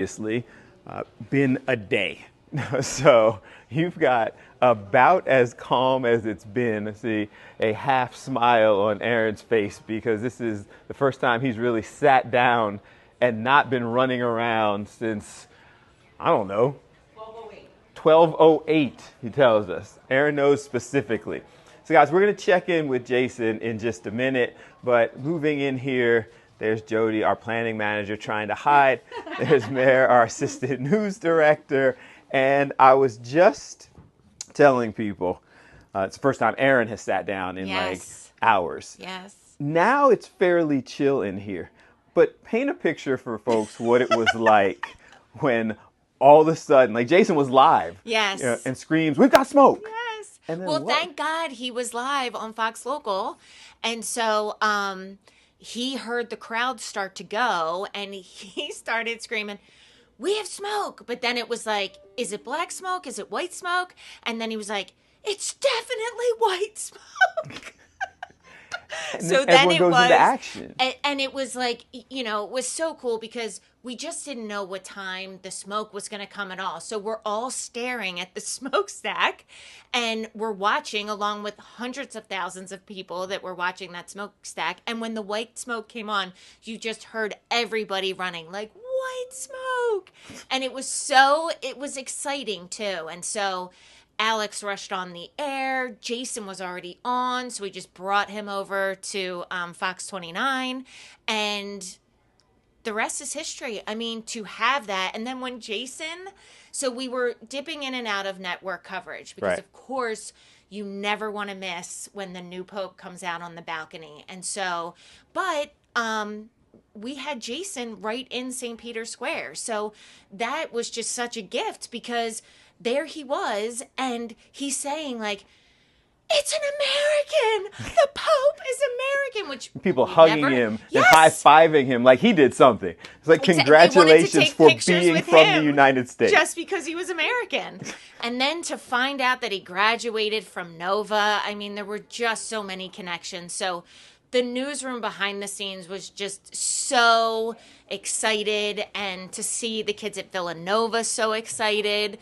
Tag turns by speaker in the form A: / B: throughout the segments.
A: obviously been a day. So you've got about as calm as it's been. I see a half smile on Aaron's face because this is the first time he's really sat down and not been running around since, I don't know, 12:08, he tells us. Aaron knows specifically. So guys, we're going to check in with Jason in just a minute, but moving in here, there's Jody, our planning manager, trying to hide. There's Mare, our assistant news director. And I was just telling people, it's the first time Aaron has sat down in like hours.
B: Yes.
A: Now it's fairly chill in here. But paint a picture for folks what it was like when all of a sudden, like Jason was live.
B: Yes.
A: And screams, "We've got smoke."
B: Yes.
A: And then
B: well,
A: what?
B: thank God he was live on Fox Local. And so he heard the crowd start to go and he started screaming, "We have smoke." But then it was like, is it black smoke? Is it white smoke? And then he was like, "It's definitely white smoke." So then it
A: goes
B: was
A: into action.
B: And it was like, you know, it was so cool because we just didn't know what time the smoke was going to come at all. So we're all staring at the smokestack and we're watching along with hundreds of thousands of people that were watching that smokestack. And when the white smoke came on, you just heard everybody running like, "White smoke." And it was exciting too. And so Alex rushed on the air. Jason was already on, so we just brought him over to Fox 29, and the rest is history. I mean, to have that, and then when Jason, so we were dipping in and out of network coverage because, of course, you never want to miss when the new Pope comes out on the balcony, and so, but we had Jason right in St. Peter's Square, so that was just such a gift because there he was, and he's saying, like, "It's an American! The Pope is American!" Which
A: people hugging him
B: Yes!
A: and high-fiving him like he did something. It's like, congratulations for being from the United States.
B: Just because he was American. And then to find out that he graduated from Nova, I mean, there were just so many connections. So the newsroom behind the scenes was just so excited, and to see the kids at Villanova so excited.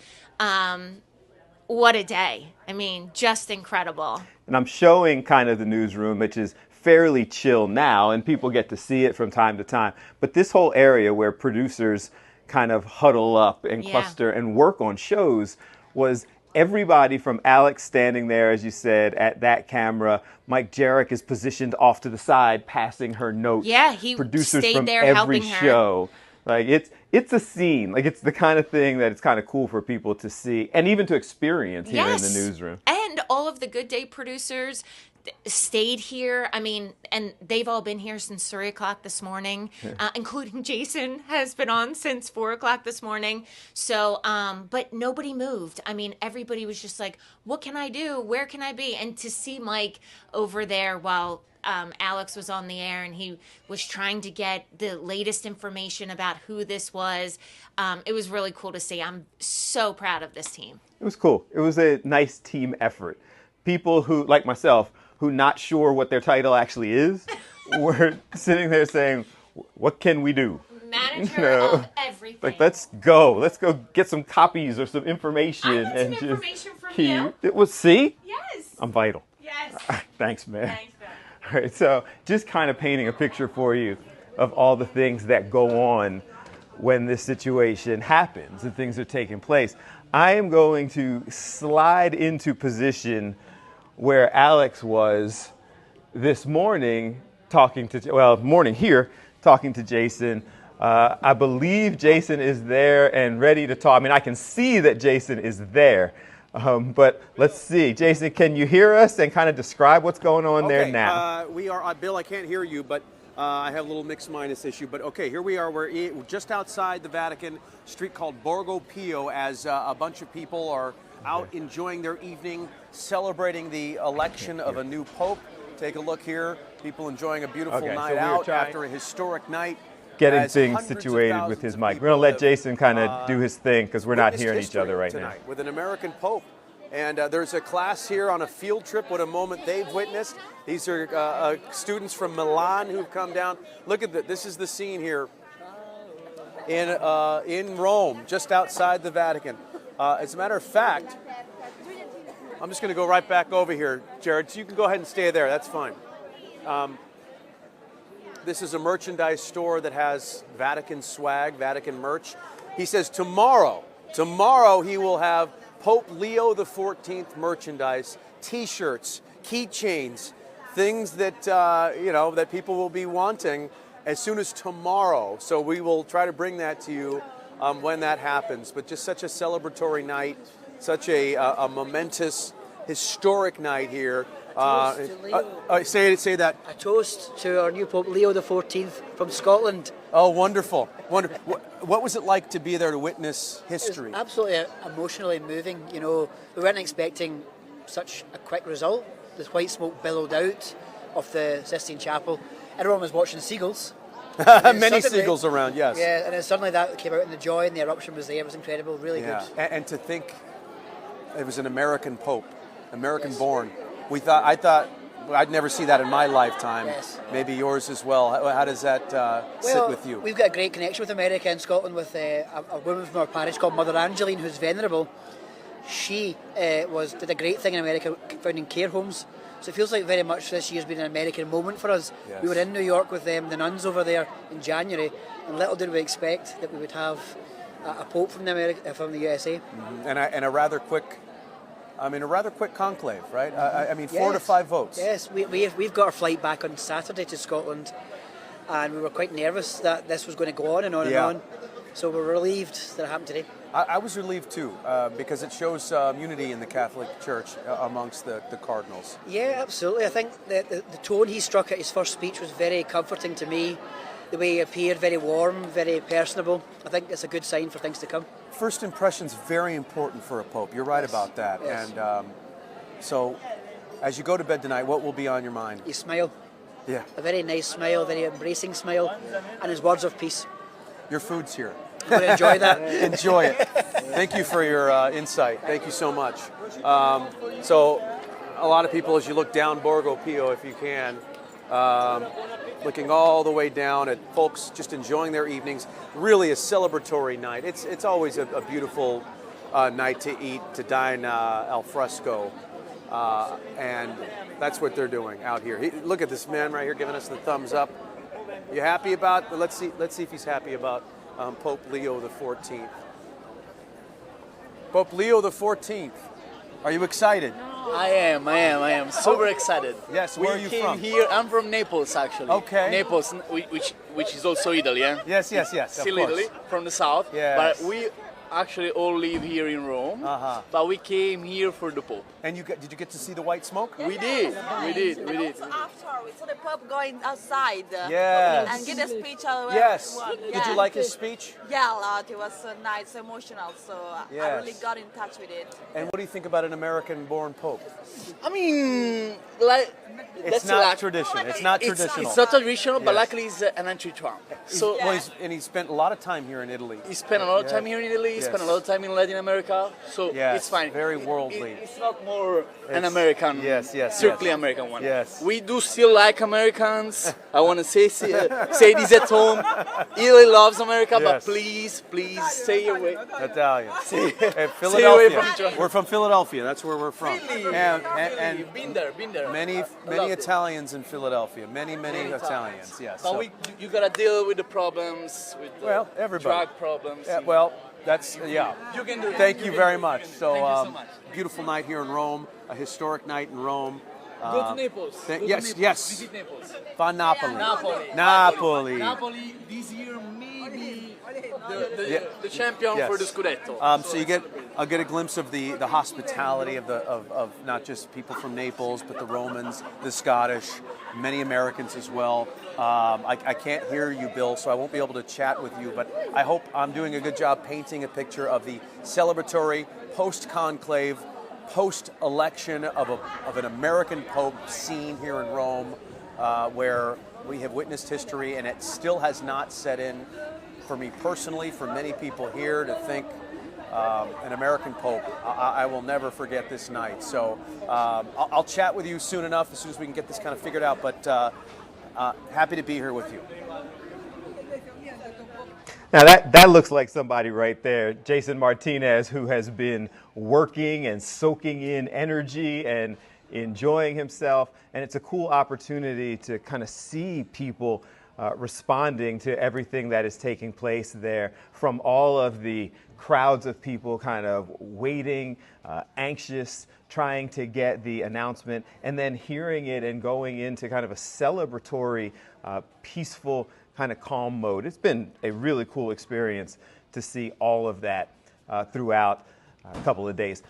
B: What a day. I mean, just incredible.
A: And I'm showing kind of the newsroom, which is fairly chill now, and people get to see it from time to time. But this whole area where producers kind of huddle up and cluster and work on shows was everybody from Alex standing there, as you said, at that camera. Mike Jarek is positioned off to the side, passing her notes.
B: Yeah, he
A: producers
B: stayed
A: from
B: there
A: every
B: helping her.
A: show. Like it's a scene. Like it's the kind of thing that it's kind of cool for people to see and even to experience here in the newsroom.
B: And all of the Good Day producers stayed here. I mean, and they've all been here since 3 o'clock this morning, including Jason has been on since 4 o'clock this morning. So, but nobody moved. I mean, everybody was just like, "What can I do? Where can I be?" And to see Mike over there while Alex was on the air and he was trying to get the latest information about who this was. It was really cool to see. I'm so proud of this team.
A: It was cool. It was a nice team effort. People who, like myself, who not sure what their title actually is, were sitting there saying, "What can we do?"
B: Manager of everything.
A: Like, let's go get some copies or some information.
B: I want some information from you.
A: It was, see?
B: Yes.
A: I'm vital.
B: Yes.
A: Thanks, man.
B: Thanks, Ben.
A: All right, so just kind of painting a picture for you of all the things that go on when this situation happens and things are taking place. I am going to slide into position where Alex was this morning talking to Jason. I believe Jason is there and ready to talk. I mean, I can see that Jason is there. But let's see. Jason, can you hear us and kind of describe what's going on there now?
C: We are, Bill, I can't hear you, but I have a little mix-minus issue. But okay, here we are. We're just outside the Vatican, street called Borgo Pio, as a bunch of people are out enjoying their evening, celebrating the election of a new pope. Take a look here. People enjoying a beautiful night out after a historic night.
A: Getting things situated with his mic. We're going to let Jason kind of do his thing because we're not hearing each other right now.
C: With an American pope. And there's a class here on a field trip. What a moment they've witnessed. These are students from Milan who've come down. Look at that. This is the scene here. in Rome, just outside the Vatican. As a matter of fact, I'm just going to go right back over here, Jared. So you can go ahead and stay there. That's fine. This is a merchandise store that has Vatican swag, Vatican merch. He says tomorrow he will have Pope Leo XIV merchandise, T-shirts, keychains, things that that people will be wanting as soon as tomorrow. So we will try to bring that to you when that happens. But just such a celebratory night, such a momentous, historic night here. Say that.
D: A toast to our new Pope Leo XIV from Scotland.
C: Oh, wonderful. What was it like to be there to witness history?
D: It was absolutely emotionally moving. You know, we weren't expecting such a quick result. The white smoke billowed out of the Sistine Chapel. Everyone was watching seagulls.
C: Many seagulls around, yes.
D: Yeah, and then suddenly that came out, and the joy and the eruption was there. It was incredible, really good.
C: And to think it was an American Pope, American-born. I thought I'd never see that in my lifetime.
D: Yes.
C: Maybe yours as well. How does that sit with you?
D: We've got a great connection with America and Scotland with a woman from our parish called Mother Angeline, who's venerable. She did a great thing in America, founding care homes. So it feels like very much this year's been an American moment for us.
C: Yes.
D: We were in New York with the nuns over there in January, and little did we expect that we would have a pope from the USA.
C: Mm-hmm. And a rather quick conclave, right? I mean, 4 to 5 votes.
D: Yes, we've got our flight back on Saturday to Scotland, and we were quite nervous that this was going to go on and on and on. So we're relieved that it happened today.
C: I was relieved too, because it shows unity in the Catholic Church amongst the cardinals.
D: Yeah, absolutely. I think the tone he struck at his first speech was very comforting to me. The way he appeared, very warm, very personable. I think it's a good sign for things to come.
C: First impression's very important for a pope. You're right about that.
D: Yes.
C: And so, as you go to bed tonight, what will be on your mind?
D: His smile.
C: Yeah.
D: A very nice smile, a very embracing smile, and his words of peace.
C: Your food's here.
D: I'm going to enjoy that.
C: Enjoy it. Thank you for your insight. Thank you so much. So, a lot of people, as you look down Borgo Pio, if you can, looking all the way down at folks just enjoying their evenings. Really a celebratory night. It's always a beautiful night to eat, to dine al fresco, and that's what they're doing out here. Look at this man right here giving us the thumbs up. You happy about? Let's see if he's happy about Pope Leo XIV. Pope Leo XIV. Are you excited?
E: I am super excited.
C: Yes, where are you from?
E: Here, I'm from Naples, actually.
C: Okay.
E: Naples, which is also Italy, yeah?
C: Yes.
E: Still Italy, from the south.
C: Yes.
E: But we actually all live here in Rome. But we came here for the Pope.
C: And did you get to see the white smoke?
E: We did.
F: Also after, we saw the Pope going outside
C: Yes.
F: and give a speech.
C: Yes. Did you like his speech?
F: Yeah, a lot. It was so nice, so emotional. So I
C: Yes.
F: really got in touch with it.
C: And what do you think about an American-born pope?
E: I mean, like,
C: It's not tradition. It's not traditional.
E: It's not traditional, but
C: Yes.
E: luckily it's an anti-Trump. So
C: Well, he spent a lot of time here in Italy.
E: he spent a lot of time here in Italy. He spent a lot of time in Latin America. So
C: Yes,
E: it's fine.
C: very worldly.
E: It's not more an American.
C: Yes,
E: Strictly American one.
C: Yes.
E: We do still like Americans. I want to say this at home. Italy loves America, but
C: Yes.
E: please stay away.
C: Italian. Hey,
E: away
C: Philadelphia.
E: from Trump.
C: We're from Philadelphia. That's where we're from. And
E: You've been there.
C: many
E: loved it.
C: Italians in Philadelphia. Many Italians. Yes.
E: But
C: So-
E: you gotta deal with the problems, with the
C: everybody.
E: drug problems.
C: Yeah, well, that's
E: You can do it.
C: Thank you very much. So,
E: Thank you so much.
C: beautiful night here in Rome. A historic night in Rome.
E: Go to Naples. Go to
C: yes,
E: Naples.
C: yes.
E: Visit Naples.
C: Van Napoli.
E: Napoli.
C: Napoli.
E: This year maybe the champion
C: Yes.
E: for the Scudetto.
C: So I'll get a glimpse of the hospitality of not just people from Naples, but the Romans, the Scottish, many Americans as well. I can't hear you, Bill, so I won't be able to chat with you, but I hope I'm doing a good job painting a picture of the celebratory post-conclave, post-election of an American Pope scene here in Rome, where we have witnessed history, and it still has not set in for me personally, for many people here to think an American Pope. I will never forget this night. So I'll chat with you soon enough, as soon as we can get this kind of figured out, but happy to be here with you.
A: Now that looks like somebody right there, Jason Martinez, who has been working and soaking in energy and enjoying himself. And it's a cool opportunity to kind of see people responding to everything that is taking place there, from all of the crowds of people kind of waiting, anxious, trying to get the announcement, and then hearing it and going into kind of a celebratory, peaceful, kind of calm mode. It's been a really cool experience to see all of that throughout a couple of days.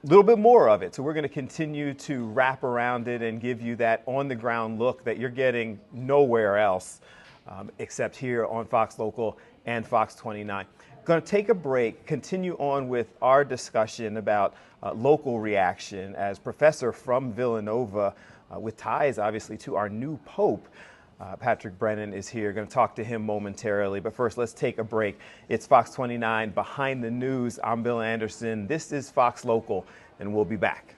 A: A little bit more of it. So we're going to continue to wrap around it and give you that on-the-ground look that you're getting nowhere else except here on Fox Local and Fox 29. Going to take a break, continue on with our discussion about local reaction as professor from Villanova with ties, obviously, to our new Pope. Patrick Brennan is here. Going to talk to him momentarily. But first, let's take a break. It's Fox 29 Behind the News. I'm Bill Anderson. This is Fox Local, and we'll be back.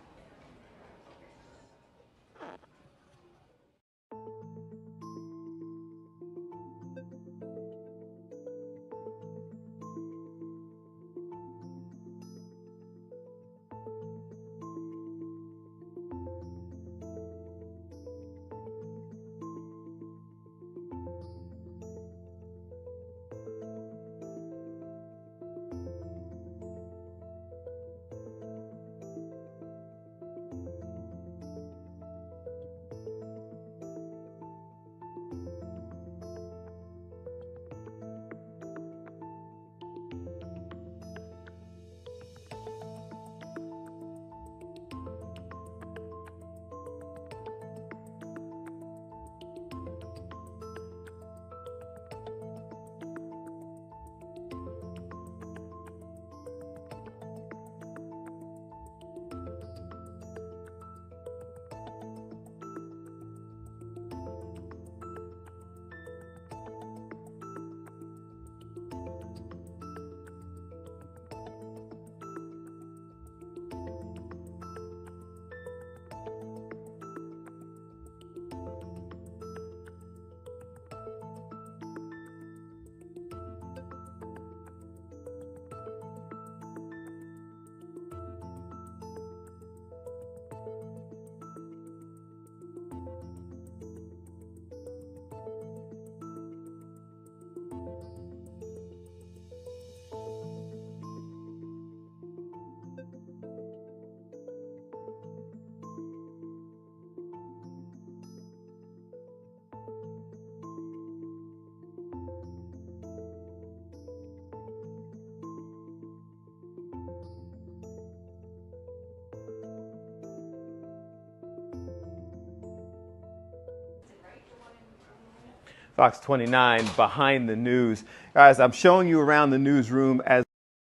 A: Fox 29 Behind the News. Guys, I'm showing you around the newsroom as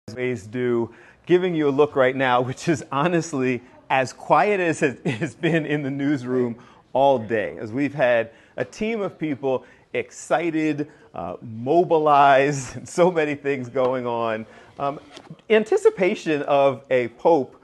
A: I always do, giving you a look right now, which is honestly as quiet as it has been in the newsroom all day, as we've had a team of people excited, mobilized, and so many things going on. Anticipation of a pope.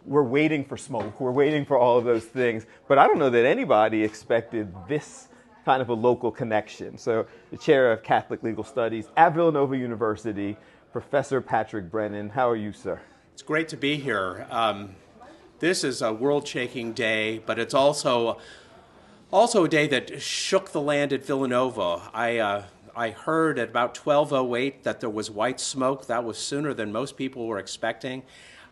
A: We're waiting for smoke. We're waiting for all of those things. But I don't know that anybody expected this kind of a local connection. So the chair of Catholic Legal Studies at Villanova University, Professor Patrick Brennan. How are you, sir?
G: It's great to be here. This is a world-shaking day, but it's also a day that shook the land at Villanova. I heard at about 12:08 that there was white smoke. That was sooner than most people were expecting.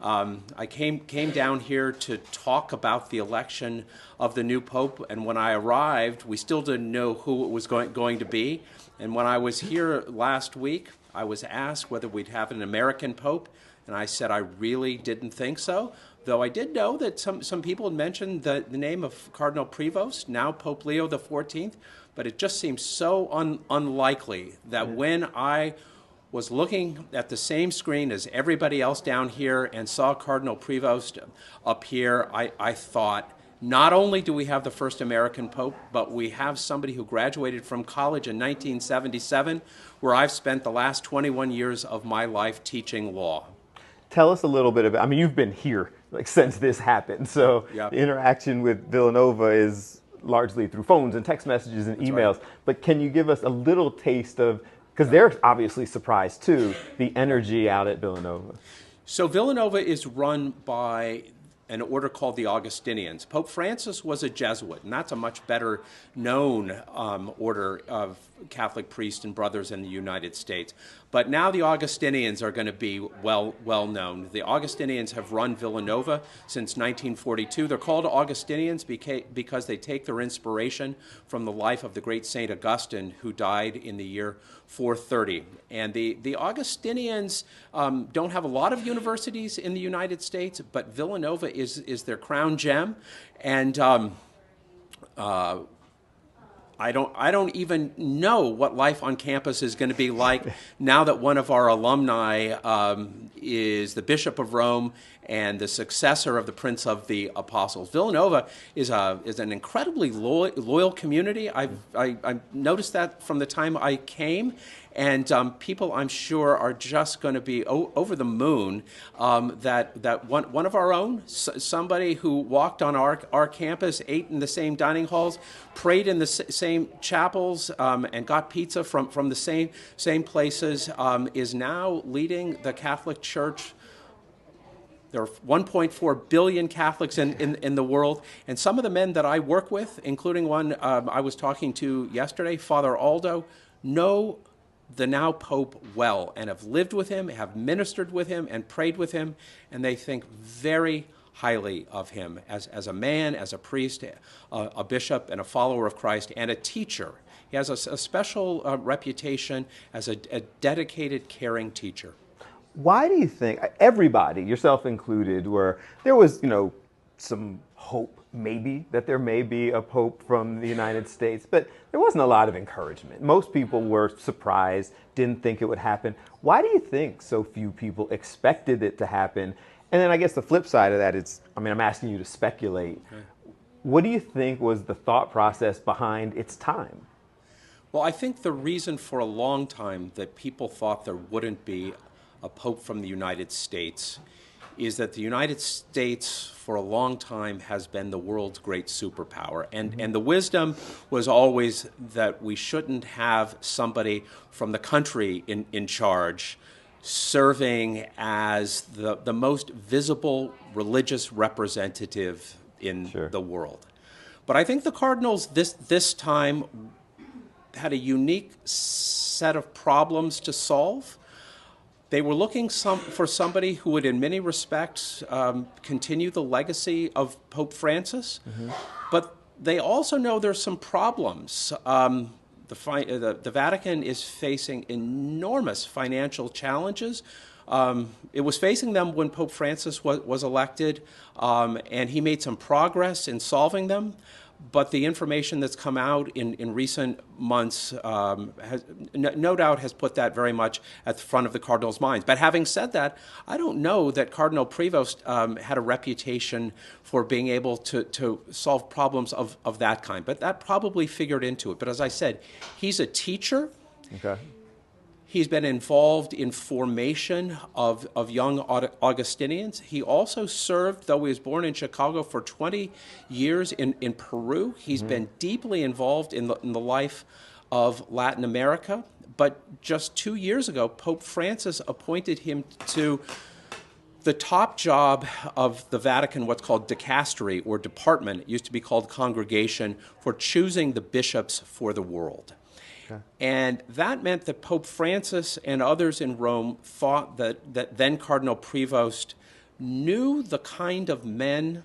G: I came down here to talk about the election of the new pope, and when I arrived, we still didn't know who it was going to be. And when I was here last week, I was asked whether we'd have an American pope, and I said I really didn't think so, though I did know that some people had mentioned the name of Cardinal Prevost, now Pope Leo XIV, but it just seems so unlikely that when I was looking at the same screen as everybody else down here and saw Cardinal Prevost up here, I thought, not only do we have the first American Pope, but we have somebody who graduated from college in 1977, where I've spent the last 21 years of my life teaching law.
A: Tell us a little bit about, I mean, you've been here since this happened, so
G: Yep.
A: The interaction with Villanova is largely through phones and text messages and emails,
G: right.
A: But can you give us a little taste of Because they're obviously surprised too, the energy out at Villanova.
G: So Villanova is run by an order called the Augustinians. Pope Francis was a Jesuit, and that's a much better known order of Catholic priests and brothers in the United States. But now the Augustinians are going to be well known. The Augustinians have run Villanova since 1942. They're called Augustinians because they take their inspiration from the life of the great Saint Augustine, who died in the year 430. And the Augustinians don't have a lot of universities in the United States, but Villanova is their crown gem. And I don't even know what life on campus is going to be like now that one of our alumni is the Bishop of Rome and the successor of the Prince of the Apostles. Villanova is an incredibly loyal community. I noticed that from the time I came. And people, I'm sure, are just going to be over the moon that one of our own, somebody who walked on our campus, ate in the same dining halls, prayed in the same chapels, and got pizza from the same places, is now leading the Catholic Church. There are 1.4 billion Catholics in the world, and some of the men that I work with, including one I was talking to yesterday, Father Aldo, know the now Pope well and have lived with him, have ministered with him, and prayed with him, and they think very highly of him as a man, as a priest, a bishop, and a follower of Christ, and a teacher. He has a special reputation as a dedicated, caring teacher.
A: Why do you think, everybody, yourself included, where there was, some hope maybe that there may be a pope from the United States, but there wasn't a lot of encouragement. Most people were surprised, didn't think it would happen. Why do you think so few people expected it to happen? And then I guess the flip side of that is, I'm asking you to speculate. Okay. What do you think was the thought process behind its time?
G: Well, I think the reason for a long time that people thought there wouldn't be a pope from the United States is that the United States for a long time has been the world's great superpower. And the wisdom was always that we shouldn't have somebody from the country in charge serving as the most visible religious representative in the world. But I think the Cardinals this time had a unique set of problems to solve. They were looking for somebody who would, in many respects, continue the legacy of Pope Francis, but they also know there's some problems. The Vatican is facing enormous financial challenges. It was facing them when Pope Francis was elected, and he made some progress in solving them. But the information that's come out in recent months has no doubt has put that very much at the front of the Cardinals' minds. But having said that, I don't know that Cardinal Prevost had a reputation for being able to solve problems of that kind. But that probably figured into it. But as I said, he's a teacher.
A: Okay.
G: He's been involved in formation of young Augustinians. He also served, though he was born in Chicago, for 20 years in Peru. He's been deeply involved in the life of Latin America. But just 2 years ago, Pope Francis appointed him to the top job of the Vatican, what's called dicastery or department. It used to be called congregation, for choosing the bishops for the world. And that meant that Pope Francis and others in Rome thought that then Cardinal Prevost knew the kind of men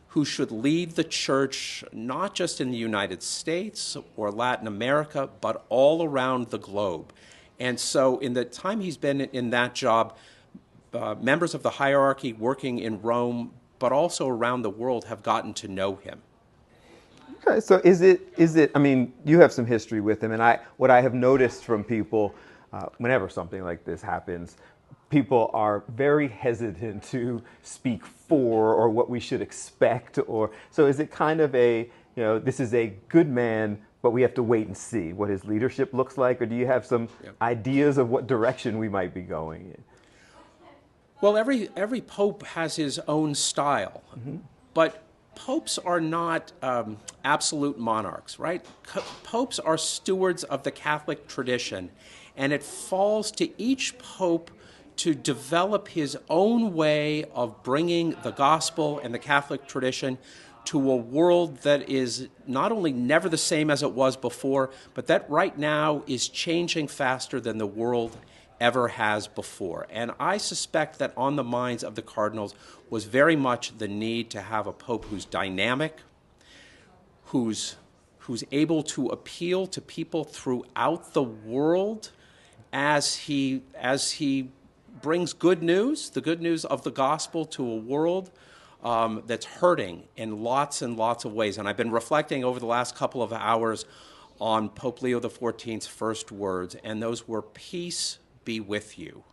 G: who should lead the church, not just in the United States or Latin America, but all around the globe. And so in the time he's been in that job, members of the hierarchy working in Rome, but also around the world, have gotten to know him.
A: Okay, so is it, you have some history with him, and what I have noticed from people, whenever something like this happens, people are very hesitant to speak for or what we should expect, so is it kind of this is a good man, but we have to wait and see what his leadership looks like, or do you have some ideas of what direction we might be going in?
G: Well, every pope has his own style, but popes are not absolute monarchs, right? Popes are stewards of the Catholic tradition, and it falls to each pope to develop his own way of bringing the gospel and the Catholic tradition to a world that is not only never the same as it was before, but that right now is changing faster than the world ever has before. And I suspect that on the minds of the cardinals was very much the need to have a pope who's dynamic, who's able to appeal to people throughout the world as he brings good news, the good news of the gospel, to a world that's hurting in lots and lots of ways. And I've been reflecting over the last couple of hours on Pope Leo XIV's first words, and those were, "Peace be with you."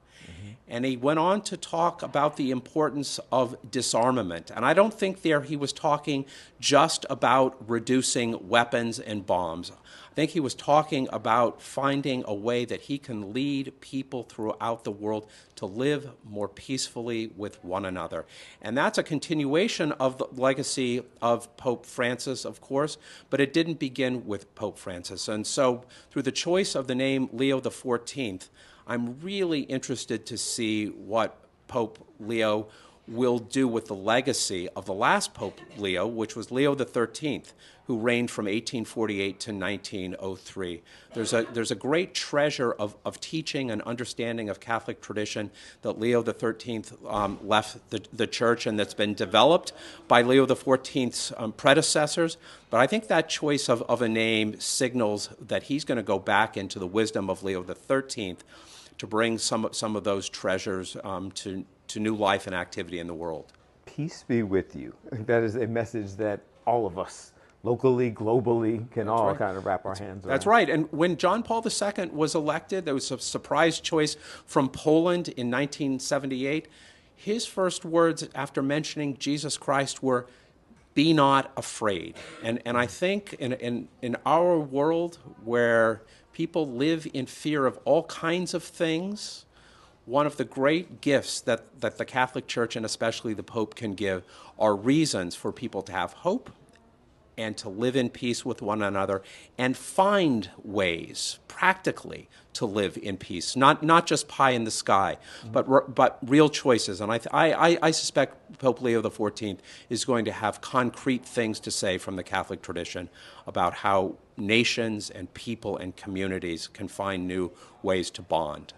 G: And he went on to talk about the importance of disarmament. And I don't think there he was talking just about reducing weapons and bombs. I think he was talking about finding a way that he can lead people throughout the world to live more peacefully with one another. And that's a continuation of the legacy of Pope Francis, of course, but it didn't begin with Pope Francis. And so through the choice of the name Leo XIV, I'm really interested to see what Pope Leo will do with the legacy of the last Pope Leo, which was Leo XIII, who reigned from 1848 to 1903. There's a great treasure of teaching and understanding of Catholic tradition that Leo XIII left the church, and that's been developed by Leo XIV's predecessors. But I think that choice of a name signals that he's going to go back into the wisdom of Leo XIII to bring some of those treasures to new life and activity in the world.
A: Peace be with you. I think that is a message that all of us, locally, globally, can all kind of wrap our hands around.
G: That's right. And when John Paul II was elected, there was a surprise choice from Poland in 1978. His first words after mentioning Jesus Christ were, "Be not afraid." And I think in our world where people live in fear of all kinds of things, one of the great gifts that the Catholic Church and especially the Pope can give are reasons for people to have hope and to live in peace with one another and find ways practically to live in peace, not just pie in the sky, but real choices. And I suspect Pope Leo XIV is going to have concrete things to say from the Catholic tradition about how nations and people and communities can find new ways to bond.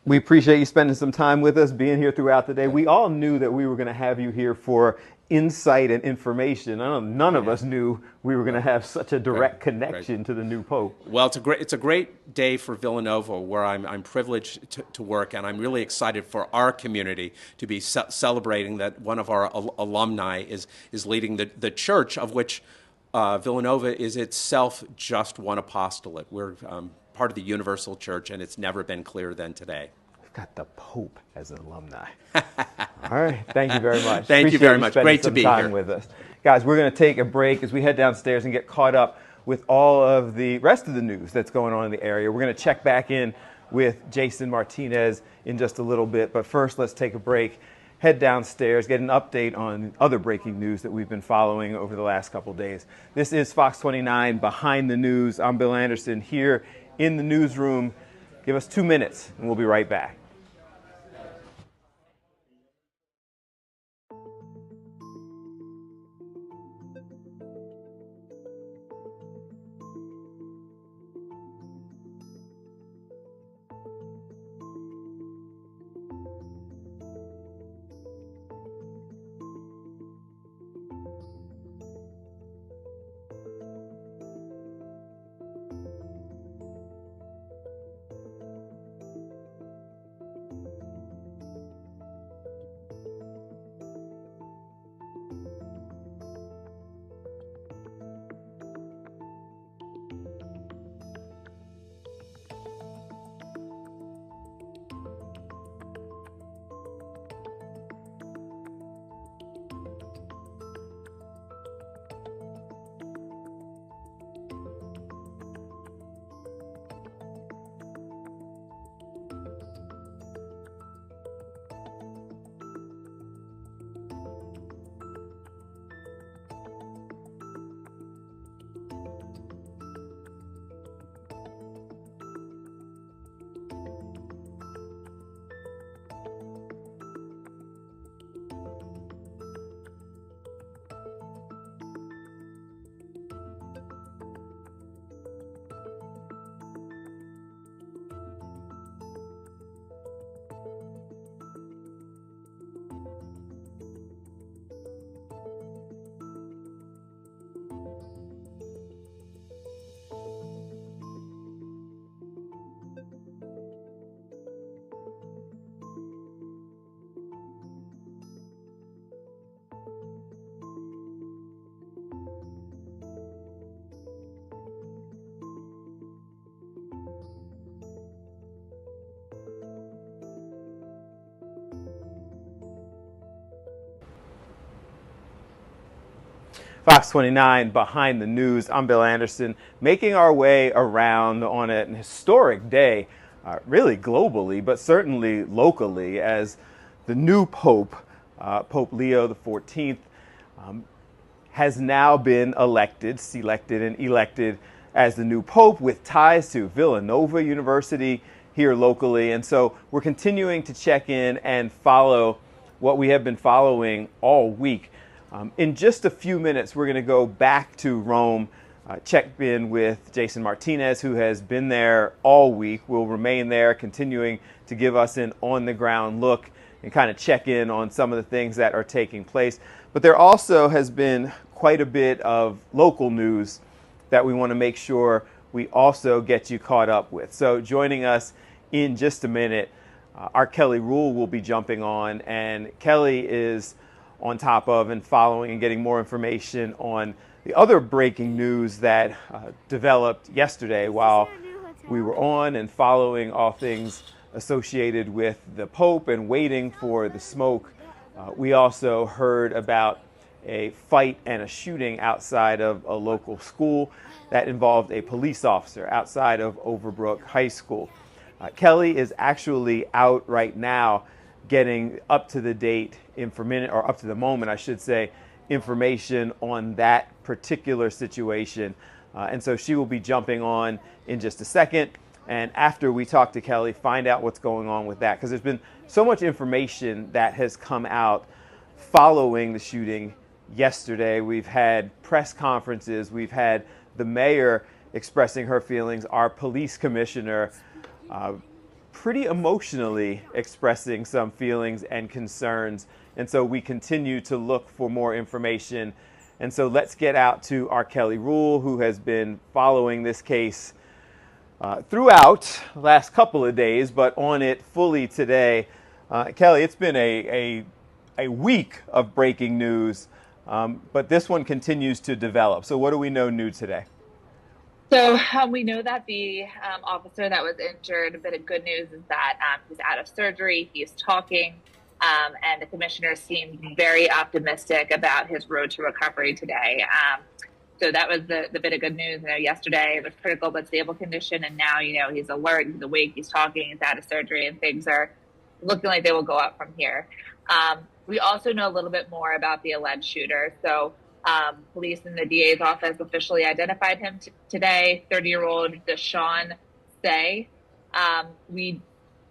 A: We appreciate you spending some time with us, being here throughout the day. We all knew that we were going to have you here for insight and information. I know none of us knew we were going to have such a direct connection to the new Pope.
G: Well, it's a great day for Villanova, where I'm privileged to work, and I'm really excited for our community to be celebrating that one of our alumni is leading the church, of which Villanova is itself just one apostolate. We're part of the Universal Church, and it's never been clearer than today.
A: We've got the Pope as an alumni. All right. Thank you very much.
G: Thank you very much. Great to be here
A: with us. Guys, we're going to take a break as we head downstairs and get caught up with all of the rest of the news that's going on in the area. We're going to check back in with Jason Martinez in just a little bit. But first, let's take a break, head downstairs, get an update on other breaking news that we've been following over the last couple of days. This is Fox 29 Behind the News. I'm Bill Anderson here in the newsroom. Give us 2 minutes and we'll be right back. Fox 29 Behind the News. I'm Bill Anderson, making our way around on an historic day, really globally, but certainly locally, as the new Pope, Pope Leo XIV, has now been selected and elected as the new Pope with ties to Villanova University here locally. And so we're continuing to check in and follow what we have been following all week. In just a few minutes, we're going to go back to Rome, check in with Jason Martinez, who has been there all week, will remain there, continuing to give us an on-the-ground look and kind of check in on some of the things that are taking place. But there also has been quite a bit of local news that we want to make sure we also get you caught up with. So joining us in just a minute, our Kelly Rule will be jumping on, and Kelly is on top of and following and getting more information on the other breaking news that developed yesterday while we were on and following all things associated with the Pope and waiting for the smoke. We also heard about a fight and a shooting outside of a local school that involved a police officer outside of Overbrook High School. Kelly is actually out right now getting up to the moment, I should say, information on that particular situation. And so she will be jumping on in just a second. And after we talk to Kelly, find out what's going on with that. Because there's been so much information that has come out following the shooting yesterday. We've had press conferences. We've had the mayor expressing her feelings. Our police commissioner pretty emotionally expressing some feelings and concerns. And so we continue to look for more information. And so let's get out to our Kelly Rule, who has been following this case throughout the last couple of days, but on it fully today. Kelly, it's been a week of breaking news, but this one continues to develop. So what do we know new today?
H: So we know that the officer that was injured, a bit of good news is that he's out of surgery, he's talking, and the commissioner seemed very optimistic about his road to recovery today. So that was the bit of good news. Yesterday it was critical but stable condition, and now, he's alert, he's awake, he's talking, he's out of surgery, and things are looking like they will go up from here. We also know a little bit more about the alleged shooter. So police in the DA's office officially identified him today, 30-year-old Deshaun Say. We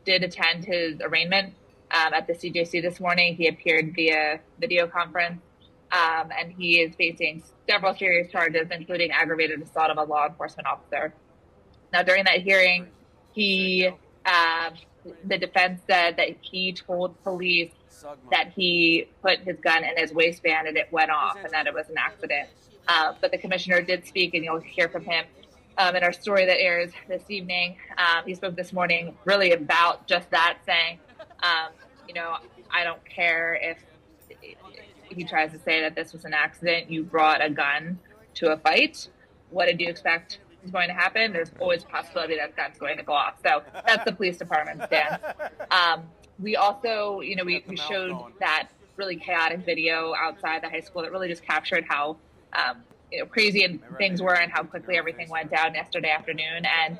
H: did attend his arraignment at the CJC this morning. He appeared via video conference, and he is facing several serious charges, including aggravated assault of a law enforcement officer. Now, during that hearing, the defense said that he told police that he put his gun in his waistband and it went off and that it was an accident. But the commissioner did speak, and you'll hear from him in our story that airs this evening. He spoke this morning really about just that, saying, I don't care if he tries to say that this was an accident. You brought a gun to a fight. What did you expect is going to happen? There's always a possibility that gun's going to go off. So that's the police department's stance. We also, we showed that really chaotic video outside the high school that really just captured how, crazy things were and how quickly everything went down yesterday afternoon. And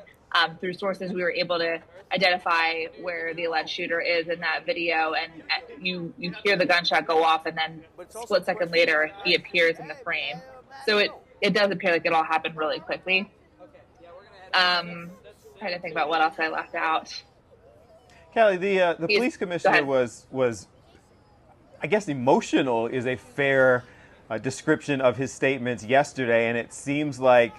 H: through sources, we were able to identify where the alleged shooter is in that video. And you hear the gunshot go off, and then a split second later, he appears in the frame. So it does appear like it all happened really quickly. Trying to think about what else I left out.
A: Kelly, the police commissioner was, I guess, emotional is a fair description of his statements yesterday, and it seems like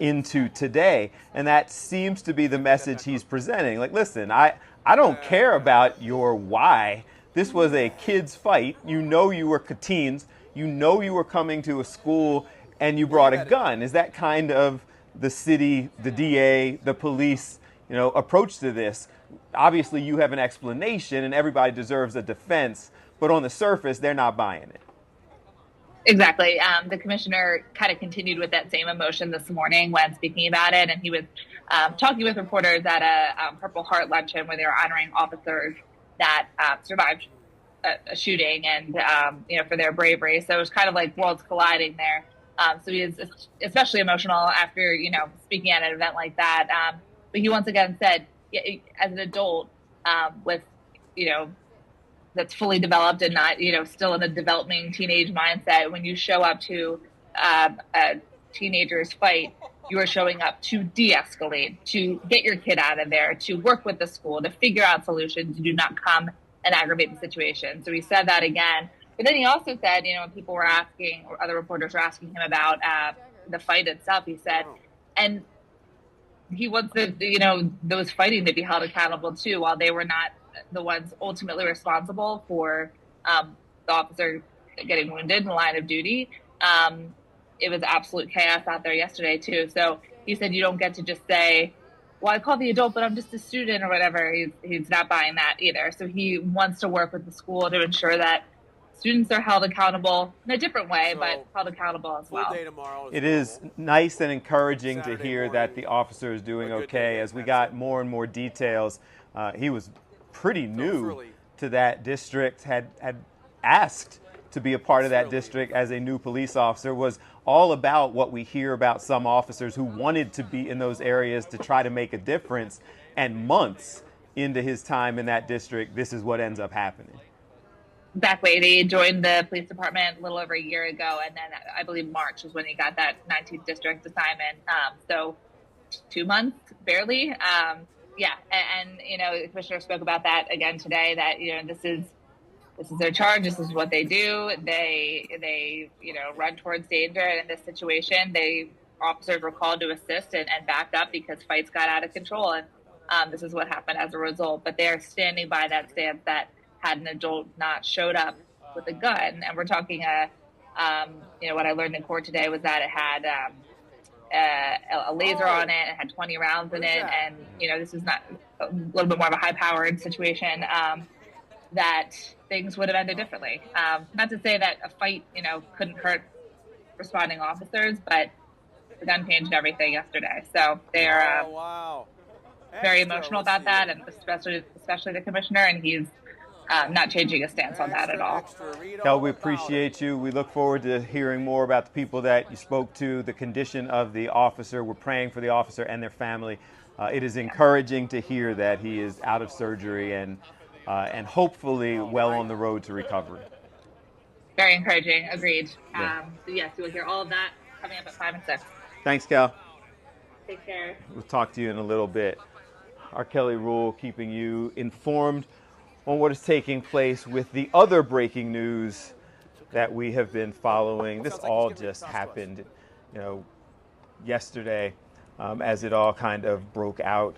A: into today, and that seems to be the message he's presenting. Like, listen, I don't care about your why. This was a kid's fight. You were teens. You were coming to a school, and you brought a gun. Is that kind of the city, the DA, the police, approach to this? Obviously, you have an explanation, and everybody deserves a defense, but on the surface, they're not buying it.
H: Exactly. The commissioner kind of continued with that same emotion this morning when speaking about it, and he was talking with reporters at a Purple Heart luncheon where they were honoring officers that survived a shooting and, for their bravery. So it was kind of like worlds colliding there. So he is especially emotional after, speaking at an event like that. But he once again said, as an adult, with, that's fully developed and not, still in a developing teenage mindset, when you show up to a teenager's fight, you are showing up to de-escalate, to get your kid out of there, to work with the school, to figure out solutions. You do not come and aggravate the situation. So he said that again. But then he also said, when people were asking, or other reporters were asking him about the fight itself, he said, and he wants those fighting to be held accountable too, while they were not the ones ultimately responsible for the officer getting wounded in the line of duty. It was absolute chaos out there yesterday too. So he said, you don't get to just say, well, I call the adult, but I'm just a student or whatever. He's not buying that either. So he wants to work with the school to ensure that students are held accountable in a different way, but held accountable as well.
A: It is nice and encouraging to hear that the officer is doing okay. As we got more and more details, he was pretty new to that district, had asked to be a part of that district as a new police officer, was all about what we hear about some officers who wanted to be in those areas to try to make a difference. And months into his time in that district, this is what ends up happening.
H: Exactly. They joined the police department a little over a year ago, and then I believe March was when he got that 19th district assignment. So 2 months, barely. And the commissioner spoke about that again today, that, this is their charge. This is what they do. They run towards danger. And in this situation, officers were called to assist and back up because fights got out of control. And this is what happened as a result. But they are standing by that stance that had an adult not showed up with a gun. And we're talking, what I learned in court today was that it had a laser on it. It had 20 rounds in it. And, this is not a little bit more of a high-powered situation. That things would have ended differently. Not to say that a fight, couldn't hurt responding officers, but the gun changed everything yesterday. So they're very emotional about that, and especially the commissioner, and he's not changing his stance on that at all.
A: Kel, we appreciate you. We look forward to hearing more about the people that you spoke to, the condition of the officer. We're praying for the officer and their family. It is encouraging to hear that he is out of surgery and hopefully well on the road to recovery.
H: Very encouraging. Agreed.
A: Yeah.
H: So yes, you'll hear all of that coming up at 5 and 6.
A: Thanks, Cal.
H: Take care.
A: We'll talk to you in a little bit. Our Kelly Rule keeping you informed on what is taking place with the other breaking news that we have been following. This all just happened, yesterday as it all kind of broke out,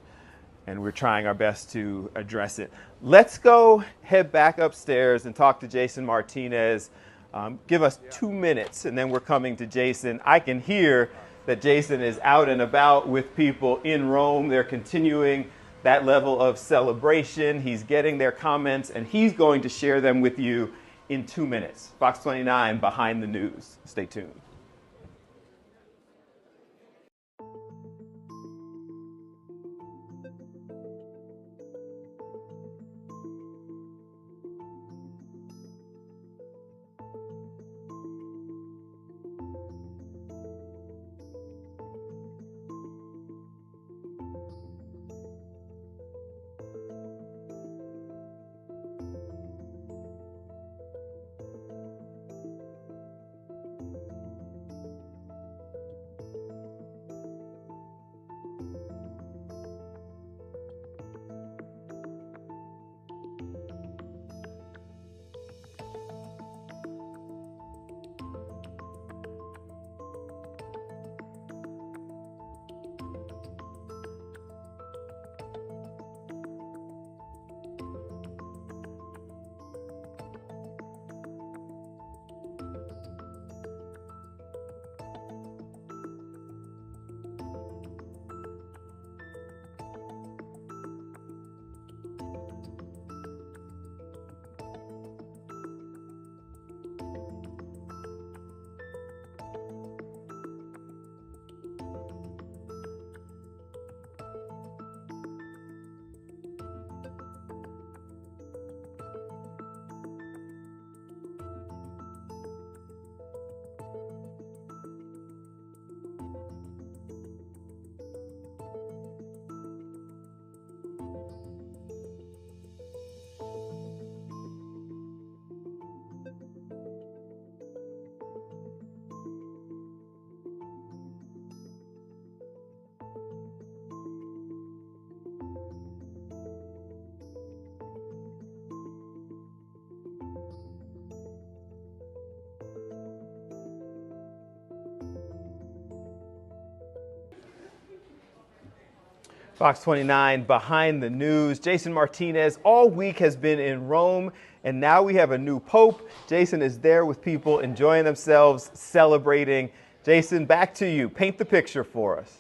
A: and we're trying our best to address it. Let's go head back upstairs and talk to Jason Martinez. Give us 2 minutes, and then we're coming to Jason. I can hear that Jason is out and about with people in Rome. They're continuing that level of celebration. He's getting their comments, and he's going to share them with you in 2 minutes. Fox 29 Behind the News. Stay tuned. Fox 29 Behind the News. Jason Martinez all week has been in Rome, and now we have a new pope. Jason is there with people enjoying themselves, celebrating. Jason, back to you. Paint the picture for us.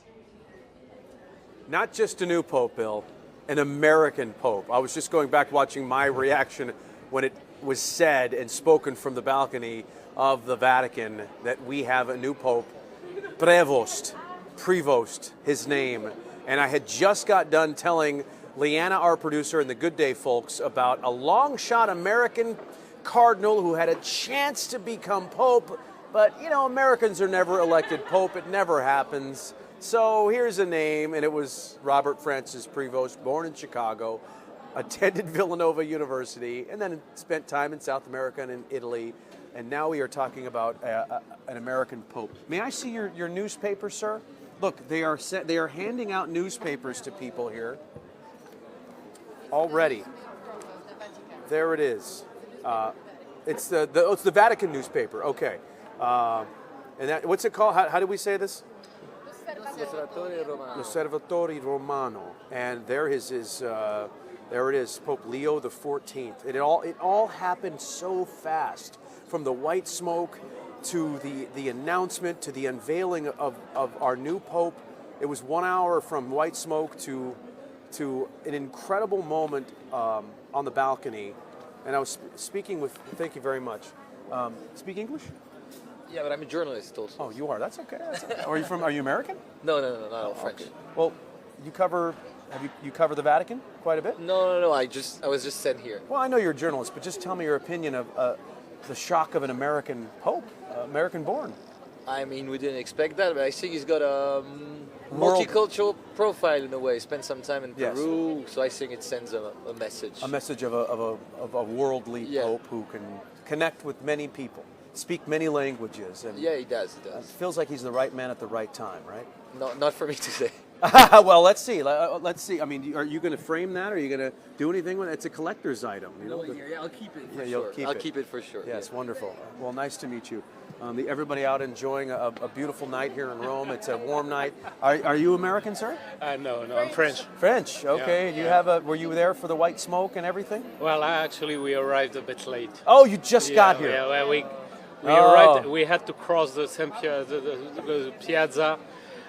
C: Not just a new pope, Bill, an American pope. I was just going back watching my reaction when it was said and spoken from the balcony of the Vatican that we have a new pope, Prevost, his name. And I had just got done telling Leanna, our producer, and the Good Day folks about a long shot American cardinal who had a chance to become pope. But, you know, Americans are never elected pope. It never happens. So here's a name, and it was Robert Francis Prevost, born in Chicago, attended Villanova University, and then spent time in South America and in Italy. And now we are talking about an American pope. May I see your newspaper, sir? Look, they are handing out newspapers to people here already. There it is. It's the Vatican newspaper. Okay. And that, what's it called? How do we say this? L'Osservatore Romano. And there it is, Pope Leo the 14th. It all happened so fast, from the white smoke to the announcement to the unveiling of our new pope. It was 1 hour from white smoke to an incredible moment on the balcony. And I was speaking with, thank you very much. Speak English?
I: Yeah, but I'm a journalist also.
C: Oh, you are? That's okay. Are you American?
I: No, not French.
C: Okay. Well, you cover the Vatican quite a bit?
I: No. I was just sent here.
C: Well, I know you're a journalist, but just tell me your opinion of the shock of an American pope, American-born.
I: I mean, we didn't expect that, but I think he's got a multicultural profile in a way. Spent some time in Peru, so I think it sends a message. A message
C: of a worldly pope who can connect with many people, speak many languages. And
I: yeah, he does.
C: It feels like he's the right man at the right time, right?
I: No, not for me to say.
C: Well, let's see. I mean, are you going to frame that? Are you going to do anything with it? It's a collector's item. You know?
I: Yeah, I'll keep it for
C: sure.
I: I'll keep it for sure.
C: Yes, wonderful. Well, nice to meet you. Everybody out enjoying a beautiful night here in Rome. It's a warm night. Are you American, sir?
J: No, I'm French.
C: French, okay.
J: Yeah.
C: Were you there for the white smoke and everything?
J: Well, actually, we arrived a bit late.
C: Oh, you just got here.
J: Yeah, well, we arrived. We had to cross the piazza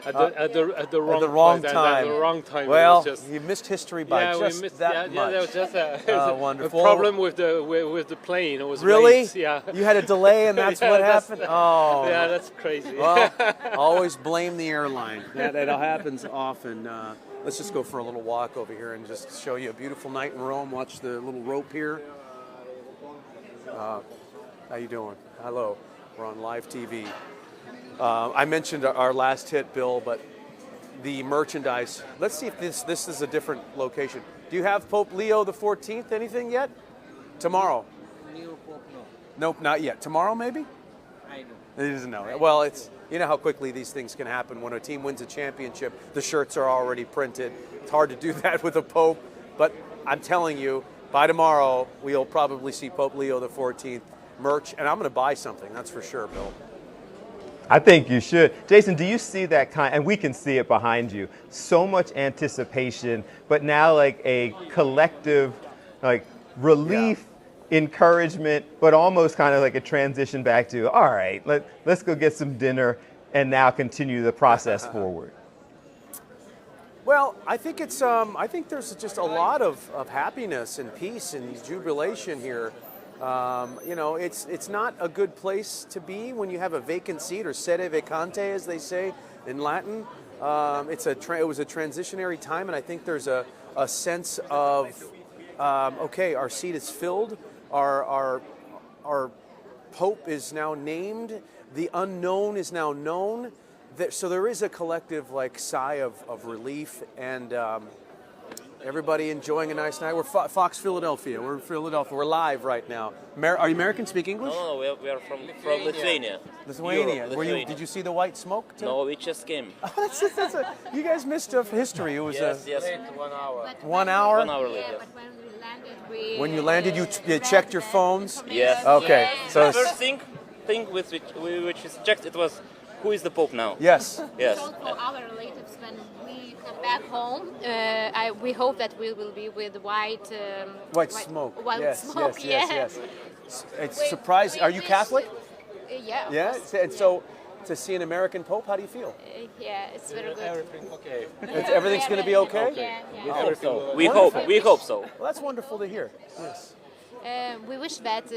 J: at the wrong time. At the wrong time.
C: Well, you missed history by just
J: missed,
C: that much.
J: There was just a
C: wonderful.
J: problem with the plane. It was
C: really?
J: late. Yeah.
C: You had a delay, and that's what happened. Oh.
J: Yeah, that's crazy.
C: Well, always blame the airline. That happens often. Let's just go for a little walk over here and just show you a beautiful night in Rome. Watch the little rope here. How you doing? Hello. We're on live TV. I mentioned our last hit, Bill, but the merchandise. Let's see if this is a different location. Do you have Pope Leo the 14th? Anything yet? Tomorrow?
K: New Pope, no.
C: Nope, not yet. Tomorrow, maybe?
K: I know.
C: He doesn't know. Well, it's, you know how quickly these things can happen. When a team wins a championship, the shirts are already printed. It's hard to do that with a Pope, but I'm telling you, by tomorrow, we'll probably see Pope Leo the 14th merch, and I'm going to buy something, that's for sure, Bill.
A: I think you should. Jason, do you see that kind, and we can see it behind you, so much anticipation, but now like a collective like relief, encouragement, but almost kind of like a transition back to, all right, let's go get some dinner and now continue the process forward.
C: Well, I think it's I think there's just a lot of happiness and peace and jubilation here. You know, it's not a good place to be when you have a vacant seat, or sede vacante, as they say in Latin. It was a transitionary time, and I think there's a sense of okay, our seat is filled, our Pope is now named, the unknown is now known. So there is a collective like sigh of relief, and everybody enjoying a nice night. We're Fox Philadelphia. We're in Philadelphia. We're live right now. Are you American? Speak English?
L: No, we are from Lithuania.
C: Lithuania.
L: Lithuania.
C: Did you see the white smoke too?
L: No, we just came.
C: You guys missed history. It was
L: yes.
K: 1 hour.
C: 1 hour?
L: 1 hour later.
F: Yeah, but when we landed,
C: When you landed, you checked your phones?
L: Yes.
C: Okay.
F: Yes.
C: So
L: The first thing which is checked, it was, who is the Pope now?
C: yes.
L: Yes.
F: told for our relatives when we
M: Back home, we hope that we will be with white
C: smoke.
M: White
C: Yes,
M: smoke.
C: yes. It's surprising. Are you Catholic?
M: Yeah.
C: Yeah. And so to see an American Pope, how do you feel?
M: Yeah, it's very good.
J: Everything okay.
C: Everything's going to be okay?
M: Yeah.
L: We hope so.
C: Well, that's wonderful to hear. Yes.
M: We wish that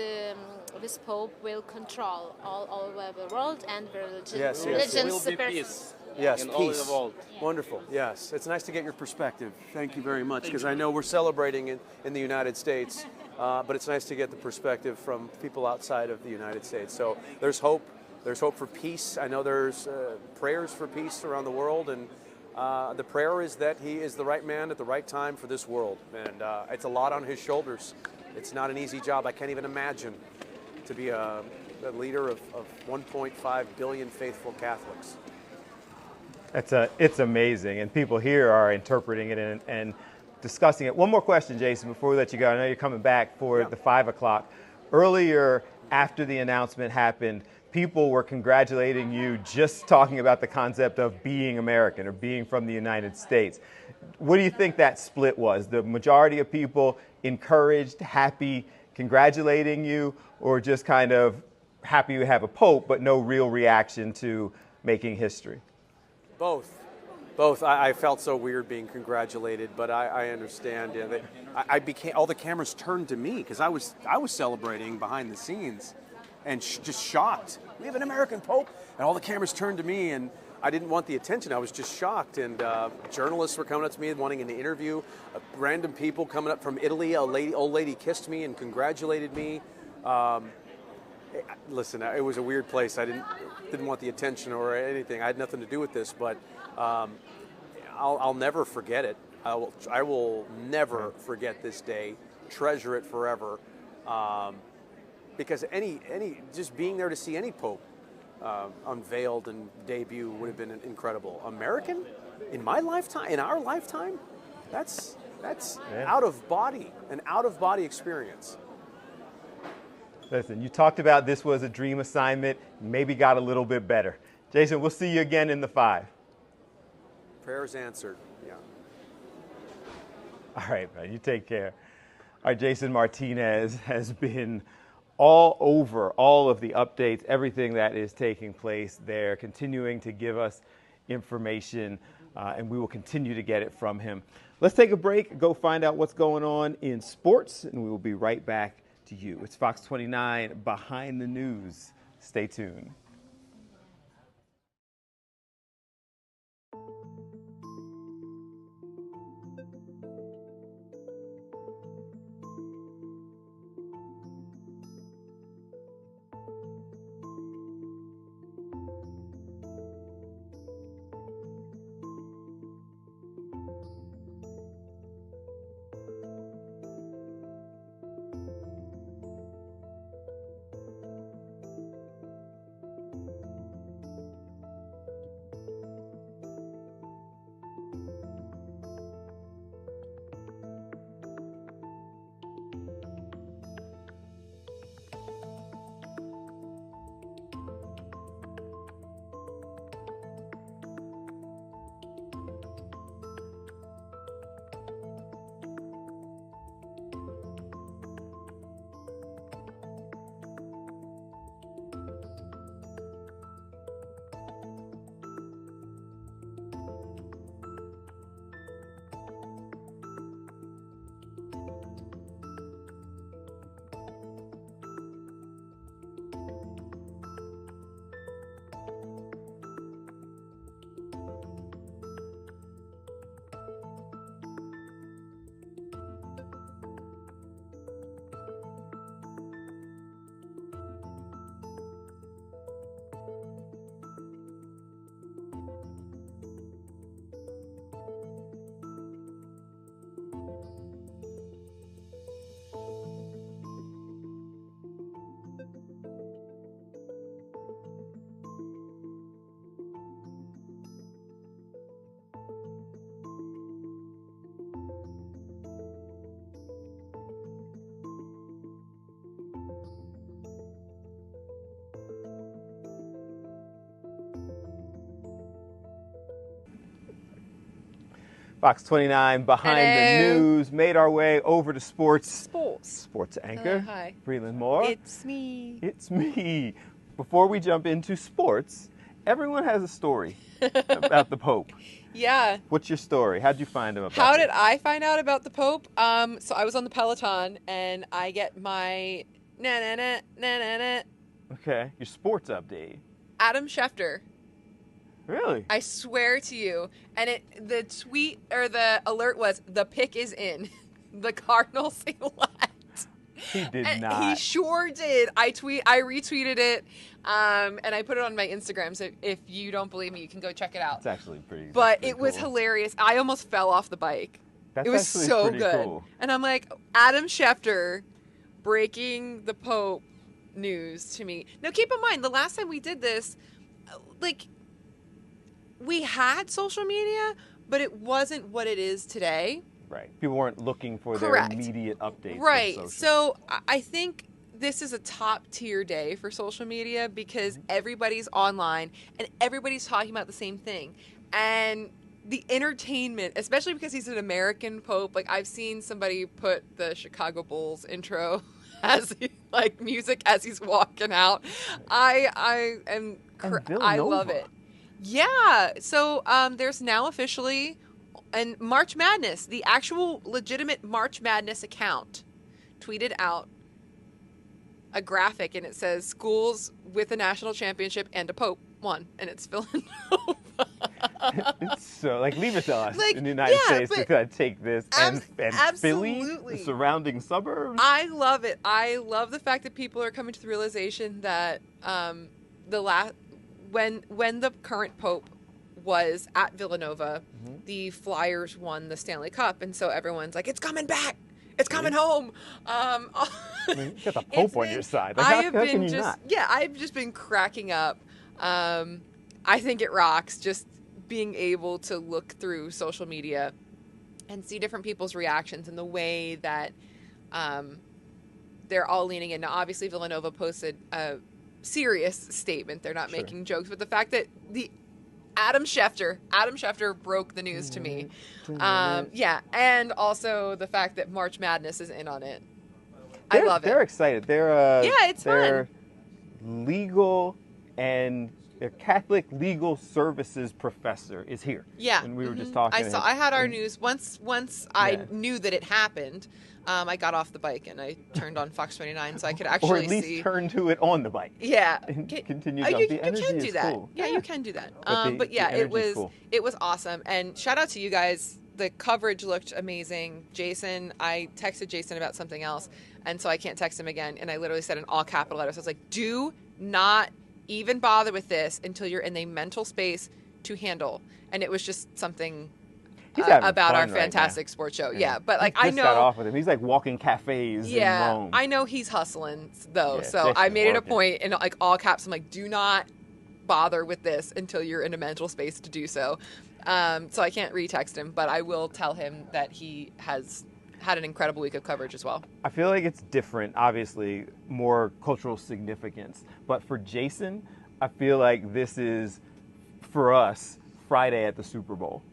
M: this Pope will control all over the world and religions.
L: Will be peace.
C: Yes,
L: in
C: peace.
L: all the world.
C: Wonderful. Yes, it's nice to get your perspective. Thank you very much, because I know we're celebrating in the United States, but it's nice to get the perspective from people outside of the United States. So there's hope. There's hope for peace. I know there's prayers for peace around the world, and the prayer is that he is the right man at the right time for this world. And it's a lot on his shoulders. It's not an easy job. I can't even imagine to be a leader of 1.5 billion faithful Catholics.
A: It's amazing, and people here are interpreting it and discussing it. One more question, Jason, before we let you go. I know you're coming back for the 5 o'clock. Earlier, after the announcement happened, people were congratulating you, just talking about the concept of being American or being from the United States. What do you think that split was? The majority of people encouraged, happy, congratulating you, or just kind of happy you have a pope, but no real reaction to making history?
C: Both. I felt so weird being congratulated, but I understand. Yeah, I became, all the cameras turned to me because I was celebrating behind the scenes, and just shocked. We have an American Pope, and all the cameras turned to me, and I didn't want the attention. I was just shocked, and journalists were coming up to me wanting an interview. Random people coming up from Italy. Old lady kissed me and congratulated me. Listen, it was a weird place. I didn't want the attention or anything. I had nothing to do with this, but I'll never forget it. I will never forget this day. Treasure it forever. Because just being there to see any pope unveiled and debut would have been incredible. American, in my lifetime, in our lifetime, that's an out of body experience.
A: Listen, you talked about this was a dream assignment, maybe got a little bit better. Jason, we'll see you again in the 5.
C: Prayers answered, yeah.
A: All right, man, you take care. All right, Jason Martinez has been all over all of the updates, everything that is taking place there, continuing to give us information, and we will continue to get it from him. Let's take a break, go find out what's going on in sports, and we will be right back to you. It's Fox 29 Behind the News. Stay tuned. Fox 29 behind
N: Hello.
A: the news. Made our way over to sports.
N: Sports
A: Anchor.
N: hi.
A: Freeland Moore.
N: It's me.
A: It's me. Before we jump into sports, everyone has a story about the Pope.
N: Yeah.
A: What's your story? How'd you find him?
N: How did I find out about the Pope? So I was on the Peloton and I get my na-na-na.
A: Okay, your sports update.
N: Adam Schefter.
A: Really?
N: I swear to you. And the tweet or the alert was, the pick is in. The Cardinals elect.
A: He did
N: and
A: not.
N: He sure did. I retweeted it, and I put it on my Instagram. So if you don't believe me, you can go check it out.
A: It's actually pretty.
N: But it was hilarious. I almost fell off the bike.
A: That's
N: it was
A: actually
N: so
A: pretty
N: good.
A: cool.
N: And I'm like, Adam Schefter breaking the Pope news to me. Now keep in mind, the last time we did this, we had social media, but it wasn't what it is today.
A: Right. People weren't looking for
N: Correct.
A: their immediate updates.
N: Right. So I think this is a top tier day for social media because everybody's online and everybody's talking about the same thing. And the entertainment, especially because he's an American Pope, like I've seen somebody put the Chicago Bulls intro as music as he's walking out. I love it. Yeah. So there's now officially and March Madness, the actual legitimate March Madness account, tweeted out a graphic and it says schools with a national championship and a Pope won, and it's Villanova.
A: It's so leave it to us
N: Like,
A: in the United
N: yeah,
A: States to
N: but
A: kind of take this and Philly,
N: absolutely.
A: the surrounding suburbs.
N: I love it. I love the fact that people are coming to the realization that when the current Pope was at Villanova, the Flyers won the Stanley Cup, and so everyone's like, "It's coming back! It's coming home!"
A: I mean, you got the Pope on your side. How can you not?
N: Yeah, I've just been cracking up. I think it rocks just being able to look through social media and see different people's reactions and the way that they're all leaning in. Now, obviously, Villanova posted a serious statement. They're not making jokes, but the fact that Adam Schefter broke the news to me. Yeah, and also the fact that March Madness is in on it. I love it.
A: They're excited.
N: It's
A: fun. Legal and a Catholic legal services professor is here.
N: Yeah,
A: and we were just talking.
N: I had our news once I knew that it happened. I got off the bike and I turned on Fox 29 so I could actually
A: or at least turn to it on the bike.
N: Yeah,
A: continue.
N: You can do that. Cool. Yeah, you can do that. But yeah, it was awesome. And shout out to you guys. The coverage looked amazing. Jason, I texted Jason about something else, and so I can't text him again. And I literally said in all capital letters, I was like, "Do not even bother with this until you're in a mental space to handle." And it was just something about our fantastic sports show. Yeah, but I know.
A: Got off with him. He's walking cafes in Rome.
N: I know he's hustling though. So I made it a point in all caps. I'm like, do not bother with this until you're in a mental space to do so. So I can't retext him, but I will tell him that he has had an incredible week of coverage as well.
A: I feel like it's different, obviously, more cultural significance. But for Jason, I feel like this is, for us, Friday at the Super Bowl.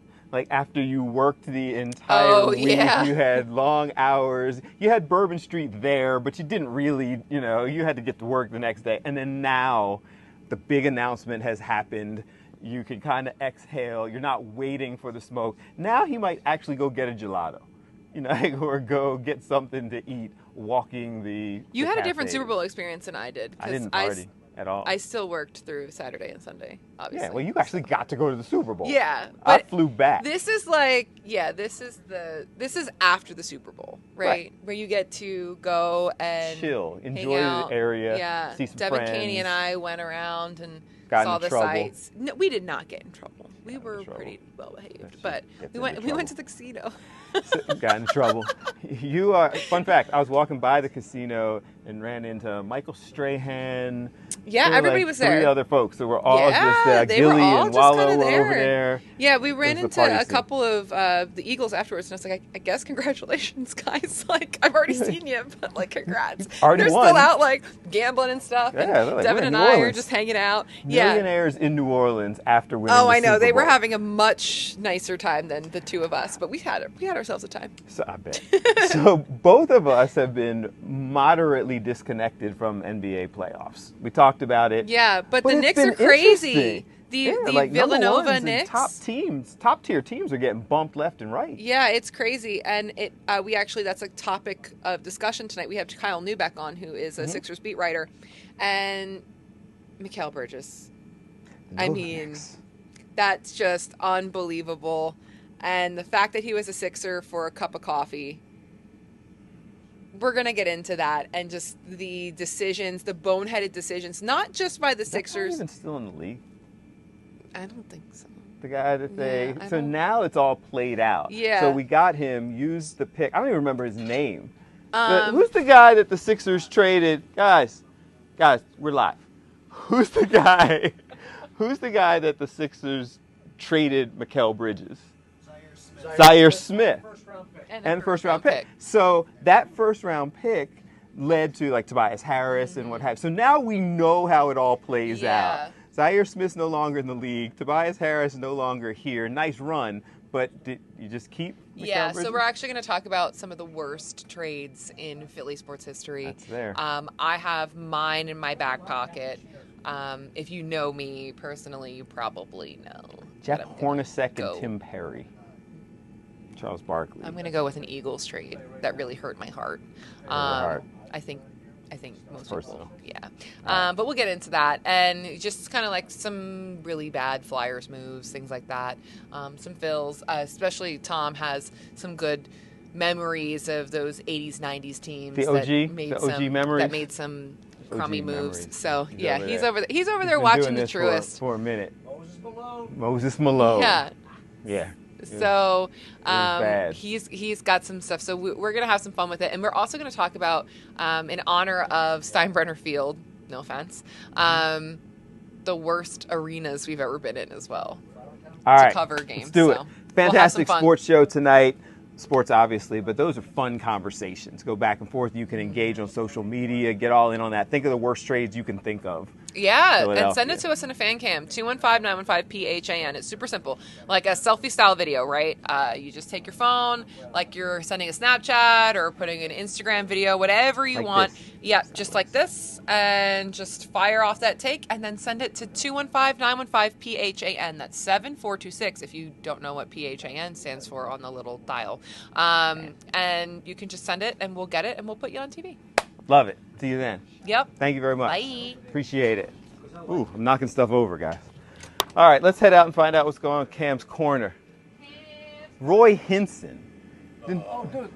A: After you worked the entire week, you had long hours, you had Bourbon Street there, but you didn't really, you had to get to work the next day. And then now the big announcement has happened. You can kind of exhale. You're not waiting for the smoke. Now he might actually go get a gelato, or go get something to eat walking the
N: You had a different Super Bowl experience than I did.
A: I didn't party at all.
N: I still worked through Saturday and Sunday, obviously.
A: Yeah, well, you actually got to go to the Super Bowl.
N: Yeah.
A: I flew back.
N: This is this is after the Super Bowl, right? Where you get to go and
A: chill, enjoy the area, see some
N: Devin
A: friends.
N: Caney and I went around and saw the
A: trouble.
N: sights. No, we did not get in trouble. We were pretty well behaved, but we went to the casino.
A: Got in trouble. Fun fact, I was walking by the casino and ran into Michael Strahan.
N: Yeah, everybody was there.
A: 3 other folks. So we're all just there.
N: They
A: Gilly
N: were all
A: and
N: just
A: Wallow
N: kinda
A: were
N: there.
A: over there.
N: Yeah, we ran
A: It was
N: into
A: the party
N: a
A: scene.
N: couple of the Eagles afterwards, and I was like, I guess congratulations, guys. Like, I've already seen you, but like, congrats.
A: Already
N: They're
A: won.
N: still out like gambling and stuff.
A: Yeah,
N: and
A: they're like,
N: Devin
A: we're in
N: and
A: New
N: I are
A: Orleans.
N: just hanging out.
A: Millionaires in New Orleans after winning
N: Oh,
A: the
N: I know.
A: Super
N: They were
A: Bowl.
N: having a much nicer time than the two of us, but we had ourselves a time.
A: So I bet. So both of us have been moderately disconnected from NBA playoffs. We talked about it.
N: Yeah, but the
A: it's
N: Knicks
A: been
N: are crazy.
A: interesting.
N: The
A: like number
N: Villanova
A: ones and
N: Knicks.
A: top tier teams are getting bumped left and right.
N: Yeah, it's crazy, and that's a topic of discussion tonight. We have Kyle Neubeck on, who is a Sixers beat writer, and Mikal Bridges. I mean, that's just unbelievable, and the fact that he was a Sixer for a cup of coffee. We're going to get into that, and just the decisions, the boneheaded decisions, not just by the Sixers.
A: Is he even still in the league?
N: I don't think so.
A: The guy that they...
N: Yeah,
A: so now it's all played out.
N: Yeah.
A: So we got him, used the pick. I don't even remember his name. Who's the guy that the Sixers traded? Guys, we're live. Who's the guy that the Sixers traded Mikal Bridges? Zaire Smith. And first round pick. So that first round pick led to like Tobias Harris and what have you. So now we know how it all plays out. Zaire Smith's no longer in the league. Tobias Harris no longer here. Nice run, but did you just keep Mikal Bridges?
N: So we're actually going to talk about some of the worst trades in Philly sports history.
A: That's there.
N: I have mine in my back pocket. If you know me personally, you probably know.
A: Jeff Hornacek and Tim Perry. Charles Barkley.
N: I'm going to go with an Eagles trade. That really hurt my heart. I think most people. Yeah. But we'll get into that. And just kind of like some really bad Flyers moves, things like that. Some fills. Especially Tom has some good memories of those 80s, 90s teams.
A: The OG? Memories?
N: That made some crummy moves.
A: Memories.
N: So,
A: He's
N: he's over there watching the
A: this
N: Truest.
A: For a minute. Moses Malone. Yeah.
N: So
A: bad.
N: he's got some stuff. So we're going to have some fun with it. And we're also going to talk about, in honor of Steinbrenner Field, no offense, the worst arenas we've ever been in as well.
A: All right.
N: To cover games.
A: Let's do it. Fantastic sports show tonight. Sports, obviously, but those are fun conversations. Go back and forth. You can engage on social media. Get all in on that. Think of the worst trades you can think of.
N: Yeah, and send it to us in a fan cam, 215-915-PHAN. It's super simple. Like a selfie-style video, right? You just take your phone, like you're sending a Snapchat or putting an Instagram video, whatever you want.
A: This.
N: Yeah, just like this, and just fire off that take, and then send it to 215-915-PHAN. That's 7426 if you don't know what PHAN stands for on the little dial. And you can just send it, and we'll get it, and we'll put you on TV.
A: Love it. See you then.
N: Yep.
A: Thank you very much.
N: Bye.
A: Appreciate it. Ooh, I'm knocking stuff over, guys. All right, let's head out and find out what's going on in Cam's corner. Roy Hinson.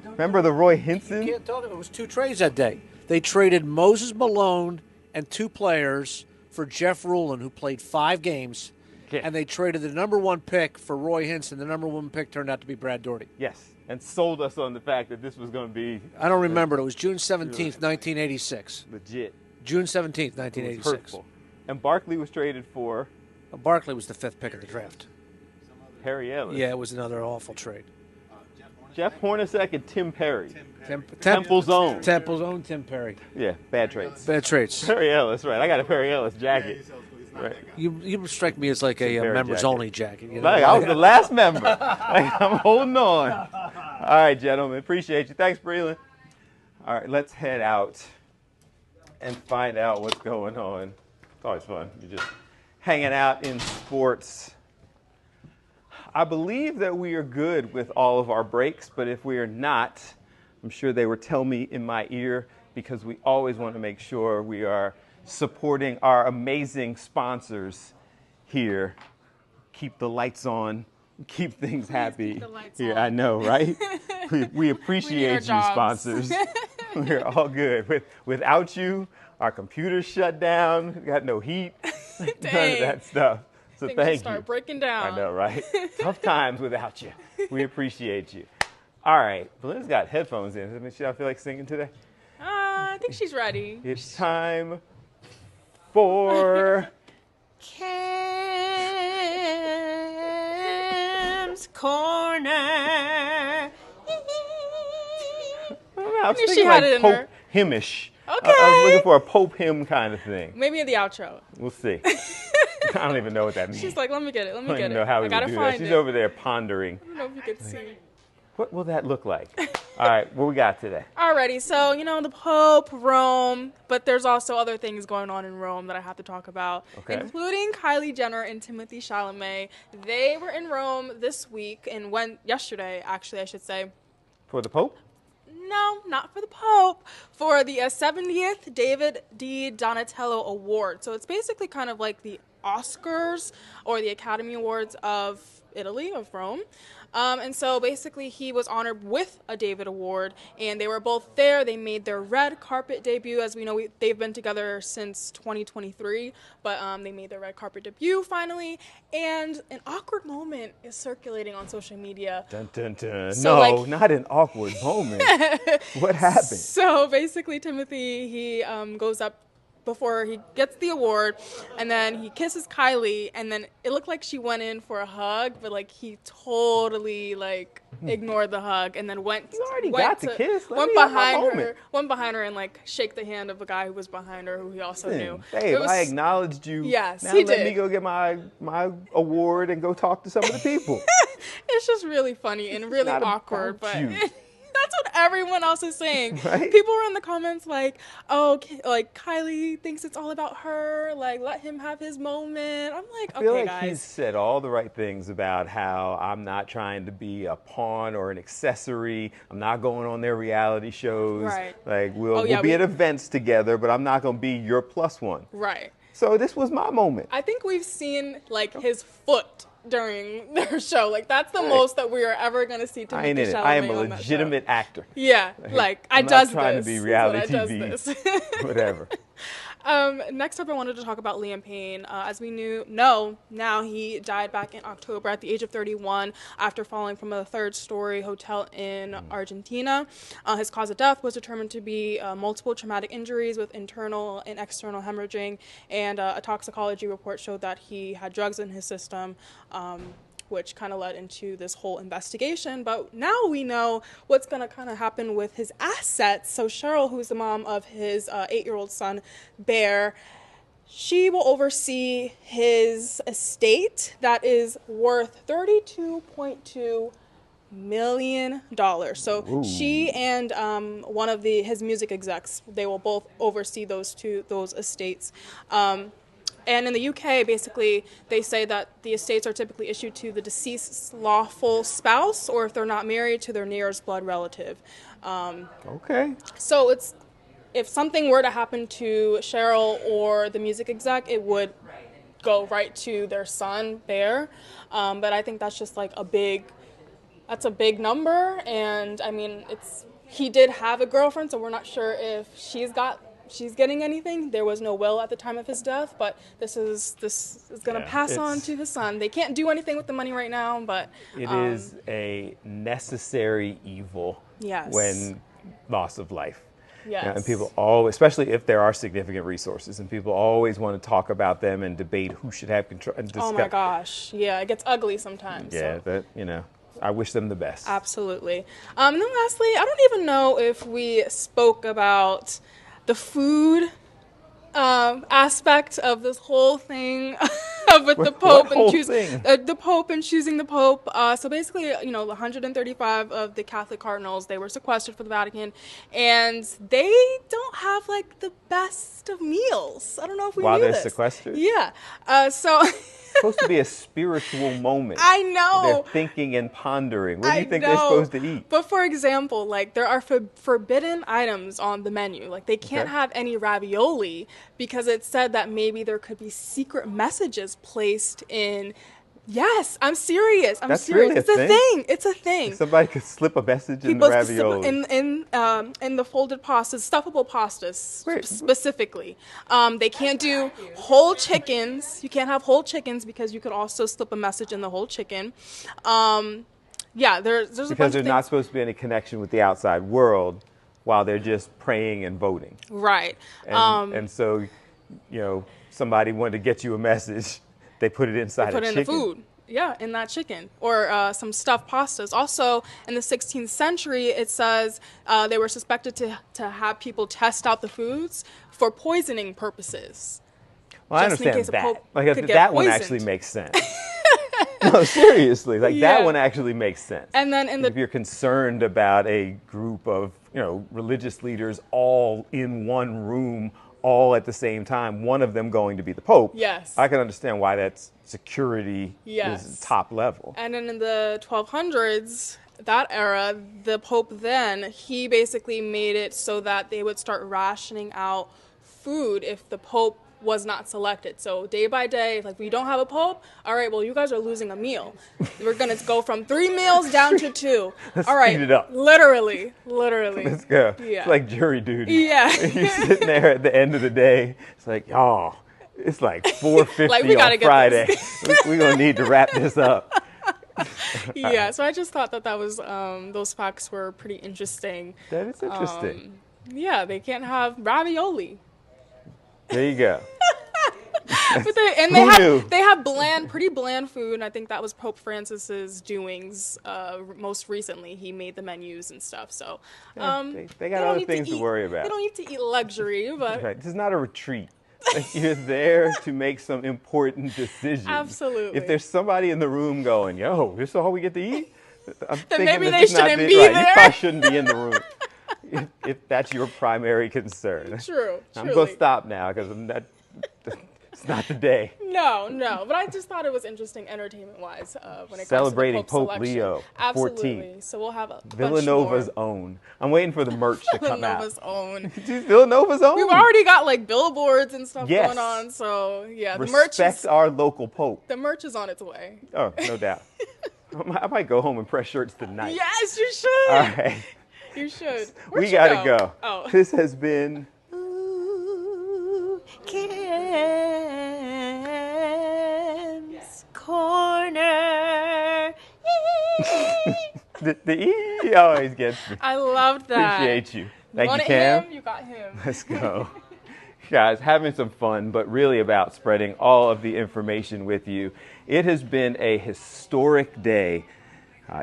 A: Remember the Roy Hinson?
O: You can't talk about it. It was 2 trades that day. They traded Moses Malone and 2 players for Jeff Rulin, who played 5 games.
A: Yeah.
O: And they traded the number 1 pick for Roy Hinson. The number 1 pick turned out to be Brad Doherty.
A: Yes, and sold us on the fact that this was going to be...
O: I don't remember. It was June 17th, 1986.
A: Legit.
O: June 17th, 1986.
A: Hurtful. And Barkley was traded for...
O: Barkley was the 5th pick of the draft.
A: Harry Ellis.
O: Yeah, it was another awful trade.
A: Jeff Hornacek and Tim Perry.
O: Temple's
A: own.
O: Temple's own Tim Perry.
A: Yeah, bad trades.
O: Bad trades.
A: Perry Ellis, right. I got a Perry Ellis jacket. Right.
O: You strike me as like a members-only jacket. You know?
A: I was the last member. I'm holding on. All right, gentlemen. Appreciate you. Thanks, Breland. All right, let's head out and find out what's going on. It's always fun. You're just hanging out in sports. I believe that we are good with all of our breaks, but if we are not, I'm sure they would tell me in my ear, because we always want to make sure we are supporting our amazing sponsors here. Keep the lights on, keep things happy here. I know, right? we appreciate you, sponsors. We're all good. Without you, our computers shut down. We got no heat. None of that stuff. So thank you.
P: Start breaking down.
A: I know, right? Tough times without you. We appreciate you. All right, Belinda's got headphones in. Should I feel like singing today?
P: think she's ready.
A: It's time for
B: Cam's Corner.
A: I was
P: knew
A: thinking
P: she had
A: like
P: it in
A: Pope
P: her.
A: hymnish.
P: Okay.
A: I was looking for a Pope hymn kind of thing.
P: Maybe in the outro.
A: We'll see. I don't even know what that means.
P: She's like, let me get it. Let
A: I
P: me
A: don't
P: get
A: even
P: it.
A: know how
P: I
A: we would
P: gotta
A: do
P: find
A: that. She's
P: it.
A: over there pondering.
P: I don't know if you could see.
A: What will that look like? All right, what we got today?
P: Alrighty, so the Pope, Rome, but there's also other things going on in Rome that I have to talk about, including Kylie Jenner and Timothée Chalamet. They were in Rome this week and yesterday, actually, I should say.
A: For the Pope?
P: No, not for the Pope. For the 70th David D. Donatello Award. So it's basically kind of like the Oscars or the Academy Awards of Italy, of Rome. And so basically he was honored with a David Award, and they were both there. They made their red carpet debut. As we know, they've been together since 2023, but they made their red carpet debut finally, and an awkward moment is circulating on social media.
A: Dun, dun, dun.
P: So,
A: no, not an awkward moment. What happened?
P: So basically Timothy, he goes up before he gets the award, and then he kisses Kylie, and then it looked like she went in for a hug, but like he totally like ignored the hug and then went
A: got the kiss.
P: went behind her and like shake the hand of a guy who was behind her who he also knew.
A: Babe, I acknowledged you.
P: Yes,
A: now
P: he
A: let
P: did.
A: me go get my award and go talk to some of the people.
P: It's just really funny and really awkward, but
A: you.
P: that's what everyone else is saying.
A: Right?
P: People were in the comments like, oh, like Kylie thinks it's all about her. Like, let him have his moment. I'm like,
A: I feel
P: okay,
A: like
P: guys.
A: he's said all the right things about how I'm not trying to be a pawn or an accessory. I'm not going on their reality shows.
P: Right.
A: Like, we'll be at events together, but I'm not going to be your plus one.
P: Right.
A: So this was my moment.
P: I think we've seen like his foot during their show. Like that's the most that we are ever going to see.
A: I ain't in it. I am a legitimate actor.
P: Yeah, like I
A: I'm
P: does
A: not trying
P: this.
A: to be reality
P: I
A: TV.
P: does this.
A: Whatever.
P: Next up, I wanted to talk about Liam Payne. As we know, now he died back in October at the age of 31 after falling from a third-story hotel in Argentina. His cause of death was determined to be multiple traumatic injuries with internal and external hemorrhaging, and a toxicology report showed that he had drugs in his system, which kind of led into this whole investigation. But now we know what's going to kind of happen with his assets. So Cheryl, who's the mom of his 8-year-old son, Bear, she will oversee his estate that is worth $32.2 million. So she and one of his music execs, they will both oversee those estates. And in the UK, basically, they say that the estates are typically issued to the deceased's lawful spouse, or if they're not married, to their nearest blood relative.
A: Okay.
P: So if something were to happen to Cheryl or the music exec, it would go right to their son, Bear. But I think that's just like a big number. And I mean, he did have a girlfriend, so we're not sure if she's getting anything. There was no will at the time of his death, but this is going to pass on to his son. They can't do anything with the money right now, but
A: it is a necessary evil.
P: Yes.
A: When loss of life.
P: Yes.
A: And people always, especially if there are significant resources, and people always want to talk about them and debate who should have control. And
P: oh my gosh, yeah, it gets ugly sometimes.
A: Yeah,
P: so.
A: I wish them the best.
P: Absolutely. And then lastly, I don't even know if we spoke about the food aspect of this whole thing with the Pope the Pope and choosing the Pope. So basically, 135 of the Catholic cardinals, they were sequestered for the Vatican, and they don't have like the best of meals. I don't know if we knew this.
A: While they're sequestered?
P: Yeah. So
A: it's supposed to be a spiritual moment.
P: I know.
A: They're thinking and pondering. What do you think they're supposed to eat?
P: But for example, like there are forbidden items on the menu. Like they can't have any ravioli because it said that maybe there could be secret messages placed in. Yes, I'm serious.
A: That's
P: serious.
A: Really
P: it's a thing. It's a thing.
A: Somebody could slip a message in the ravioli.
P: In the folded pastas, stuffable pastas specifically. They can't do whole chickens. You can't have whole chickens because you could also slip a message in the whole chicken. There's a bunch
A: because there's not supposed to be any connection with the outside world. while they're just praying and voting.
P: Right.
A: And so, somebody wanted to get you a message. They put it inside
P: They put
A: a
P: in
A: chicken.
P: the food. Yeah, in that chicken. Or some stuffed pastas. Also, in the 16th century, it says they were suspected to have people test out the foods for poisoning purposes.
A: Well, I
P: Just in
A: understand
P: case a
A: that.
P: pope
A: Like
P: could get
A: that one
P: poisoned.
A: actually makes sense. No, seriously, that
P: Yeah.
A: one actually makes sense.
P: And then in
A: if you're concerned about a group of religious leaders all in one room, all at the same time, one of them going to be the Pope,
P: Yes.
A: I can understand why that's security
P: Yes.
A: is top level.
P: And then in the 1200s, that era, the Pope then, he basically made it so that they would start rationing out food if the Pope was not selected. So day by day, like, we don't have a Pope, all right, well, you guys are losing a meal. We're going to go from 3 meals down to 2.
A: Let's
P: all right,
A: speed it up.
P: Literally.
A: Let's go.
P: Yeah.
A: It's like jury duty.
P: Yeah.
A: You're sitting there at the end of the day. It's like, it's like 4:50
P: Like, we gotta
A: on
P: get
A: Friday.
P: this.
A: We're going to need to wrap this up.
P: Yeah, so I just thought that was, those facts were pretty interesting.
A: That is interesting.
P: Yeah, they can't have ravioli.
A: There you go.
P: But they have pretty bland food, and I think that was Pope Francis's doings. Most recently, he made the menus and stuff. So
A: they got other things to worry about.
P: They don't need to eat luxury, but
A: Right. This is not a retreat. Like, you're there to make some important decisions.
P: Absolutely.
A: If there's somebody in the room going, this is all we get to eat, I'm thinking
P: maybe
A: this
P: they
A: is not
P: shouldn't
A: the-
P: be
A: right,
P: there.
A: You probably shouldn't be in the room. If that's your primary concern.
P: True.
A: I'm
P: truly.
A: going to stop now because it's not the day.
P: No, but I just thought it was interesting entertainment-wise when it
A: Celebrating
P: comes to the Pope
A: Pope
P: selection.
A: Leo
P: Absolutely.
A: 14.
P: So we'll have a
A: Villanova's
P: bunch more.
A: own. I'm waiting for the merch to come out.
P: Villanova's own.
A: Villanova's own.
P: We've already got like billboards and stuff
A: Yes.
P: going on, so yeah, the merch
A: Respect
P: is
A: our local Pope.
P: the merch is on its way.
A: Oh, no doubt. I might go home and press shirts tonight.
P: Yes, you should.
A: All right.
P: You should. Where'd
A: We
P: you
A: gotta go.
P: Oh.
A: This has been
B: Cam's Corner.
A: the E always gets me.
P: I loved that.
A: Appreciate you. Thank you,
P: wanted
A: Cam.
P: him, you got him.
A: Let's go. Guys, having some fun, but really about spreading all of the information with you. It has been a historic day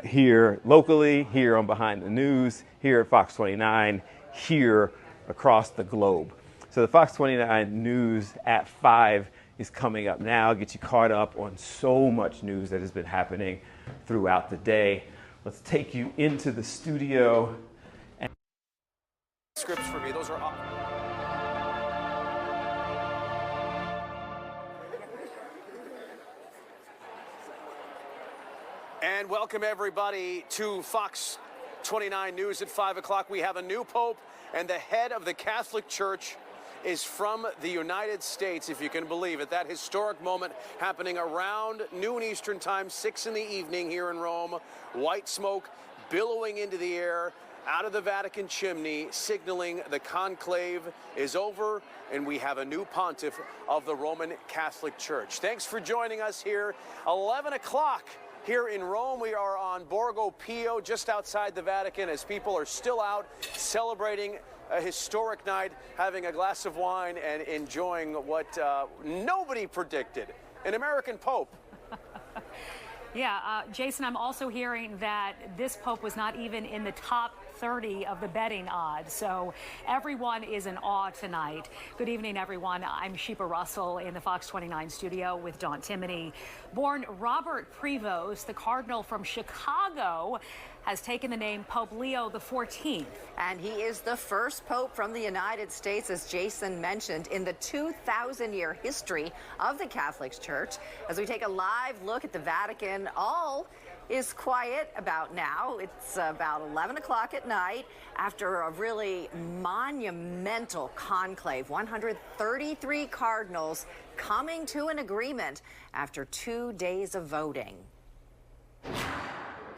A: here locally, here on Behind the News, here at Fox 29, here across the globe. So the Fox 29 News at 5 is coming up now. Get you caught up on so much news that has been happening throughout the day. Let's take you into the studio.
C: Scripts for me, those are up. And welcome everybody to Fox 29 News at 5 o'clock. We have a new Pope, and the head of the Catholic Church is from the United States, if you can believe it. That historic moment happening around noon Eastern time, 6 in the evening here in Rome. White smoke billowing into the air out of the Vatican chimney, signaling the conclave is over and we have a new pontiff of the Roman Catholic Church. Thanks for joining us here. 11 o'clock. Here in Rome, we are on Borgo Pio, just outside the Vatican, as people are still out celebrating a historic night, having a glass of wine and enjoying what nobody predicted, an American Pope.
Q: Yeah, Jason, I'm also hearing that this Pope was not even in the top 30 of the betting odds. So everyone is in awe tonight. Good evening, everyone. I'm Sheepa Russell in the Fox 29 studio with Don Timoney. Born Robert Prevost, the cardinal from Chicago, has taken the name Pope Leo XIV.
R: And he is the first pope from the United States, as Jason mentioned, in the 2,000-year history of the Catholic Church. As we take a live look at the Vatican, all is quiet about now. It's about 11 o'clock at night after a really monumental conclave. 133 cardinals coming to an agreement after 2 days of voting.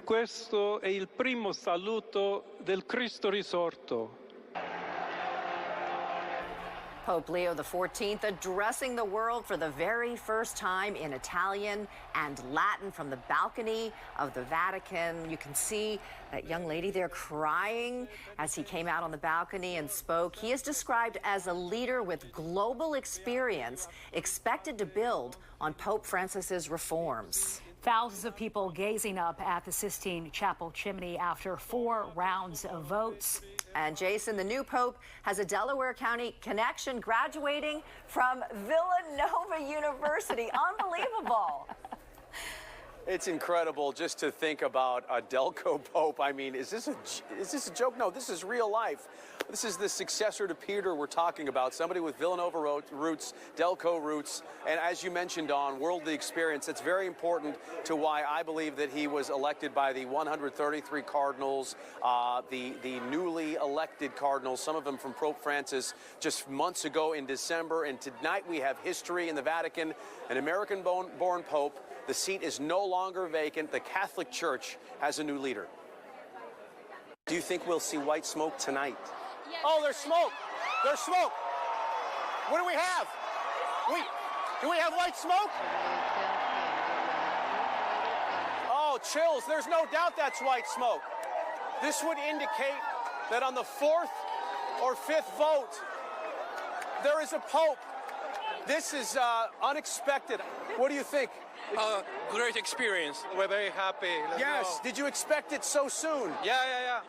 J: Questo è il primo saluto del Cristo risorto.
R: Pope Leo XIV addressing the world for the very first time in Italian and Latin from the balcony of the Vatican. You can see that young lady there crying as he came out on the balcony and spoke. He is described as a leader with global experience, expected to build on Pope Francis's reforms.
Q: Thousands of people gazing up at the Sistine Chapel chimney after 4 rounds of votes.
R: And Jason, the new pope has a Delaware County connection, graduating from Villanova University. Unbelievable.
C: It's incredible just to think about a Delco Pope. I mean, is this a joke? No, this is real life. This is the successor to Peter we're talking about, somebody with Villanova roots, Delco roots, and as you mentioned, Dawn, worldly experience. That's very important to why I believe that he was elected by the 133 cardinals, the newly elected cardinals, some of them from Pope Francis just months ago in December. And tonight we have history in the Vatican, an American-born Pope. The seat is no longer vacant. The Catholic Church has a new leader. Do you think we'll see white smoke tonight?
Q: Yes.
C: Oh, there's smoke. There's smoke. What do we have? Do we have white smoke? Oh, chills. There's no doubt that's white smoke. This would indicate that on the 4th or 5th vote, there is a pope. This is unexpected. What do you think?
J: Great experience. We're very happy.
C: Yes. Did you expect it so soon?
J: Yeah.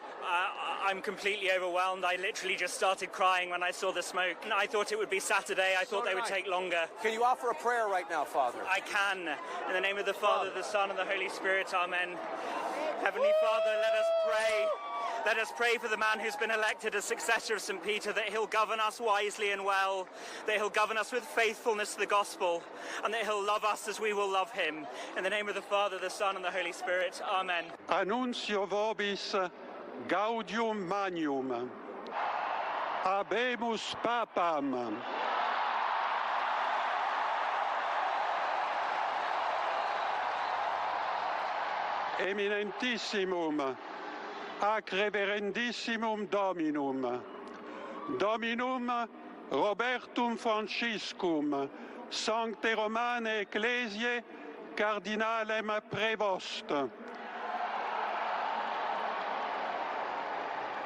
S: I'm completely overwhelmed. I literally just started crying when I saw the smoke. I thought it would be Saturday. I thought they would take longer.
C: Can you offer a prayer right now, Father?
S: I can. In the name of the Father, the Son, and the Holy Spirit. Amen. Heavenly Father, let us pray. Let us pray for the man who's been elected as successor of St. Peter, that he'll govern us wisely and well, that he'll govern us with faithfulness to the gospel, and that he'll love us as we will love him. In the name of the Father, the Son, and the Holy Spirit. Amen.
T: Annuncio vobis gaudium magnum. Habemus papam. Eminentissimum, ac reverendissimum Dominum, Dominum Robertum Franciscum, Sancte Romane Ecclesiae, Cardinalem Prevost,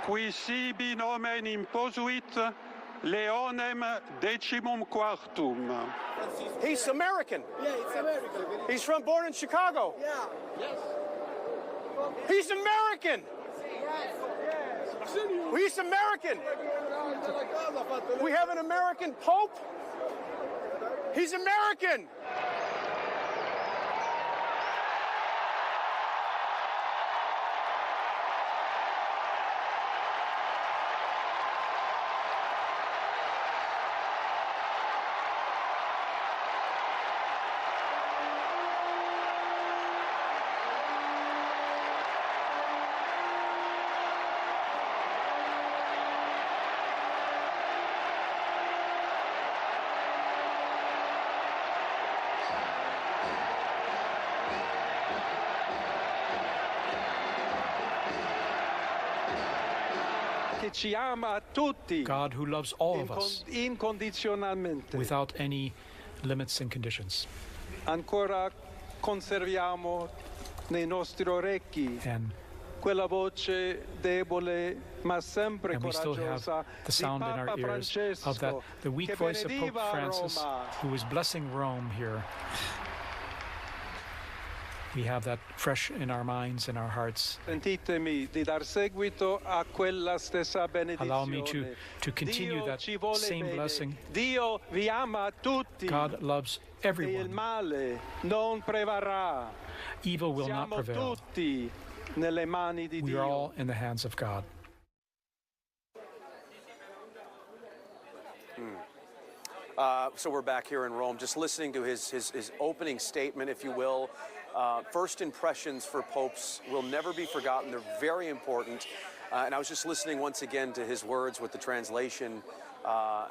T: qui sibi nomen imposuit Leonem decimum quartum.
C: He's American.
U: Yeah, it's American.
C: He's born in Chicago.
U: Yeah. Yes.
C: He's American. He's American. We have an American Pope. He's American.
V: God who loves all of us without any limits and conditions.
T: Ancora conserviamo nei nostri orecchi quella voce debole ma sempre
V: and we still have the sound in our ears of the weak voice of Pope Francis, who was blessing Rome here. We have that fresh in our minds and our hearts.
T: Sentitemi di dar seguito a quella stessa benedizione.
V: Allow me to continue that same blessing.
T: Dio vi ama tutti.
V: God loves everyone.
T: Il male non prevarrà.
V: Evil will not prevail.
T: Tutti nelle mani di
V: We are all in the hands of God.
C: So we're back here in Rome, just listening to his opening statement, if you will. First impressions for popes will never be forgotten. They're very important. And I was just listening once again to his words with the translation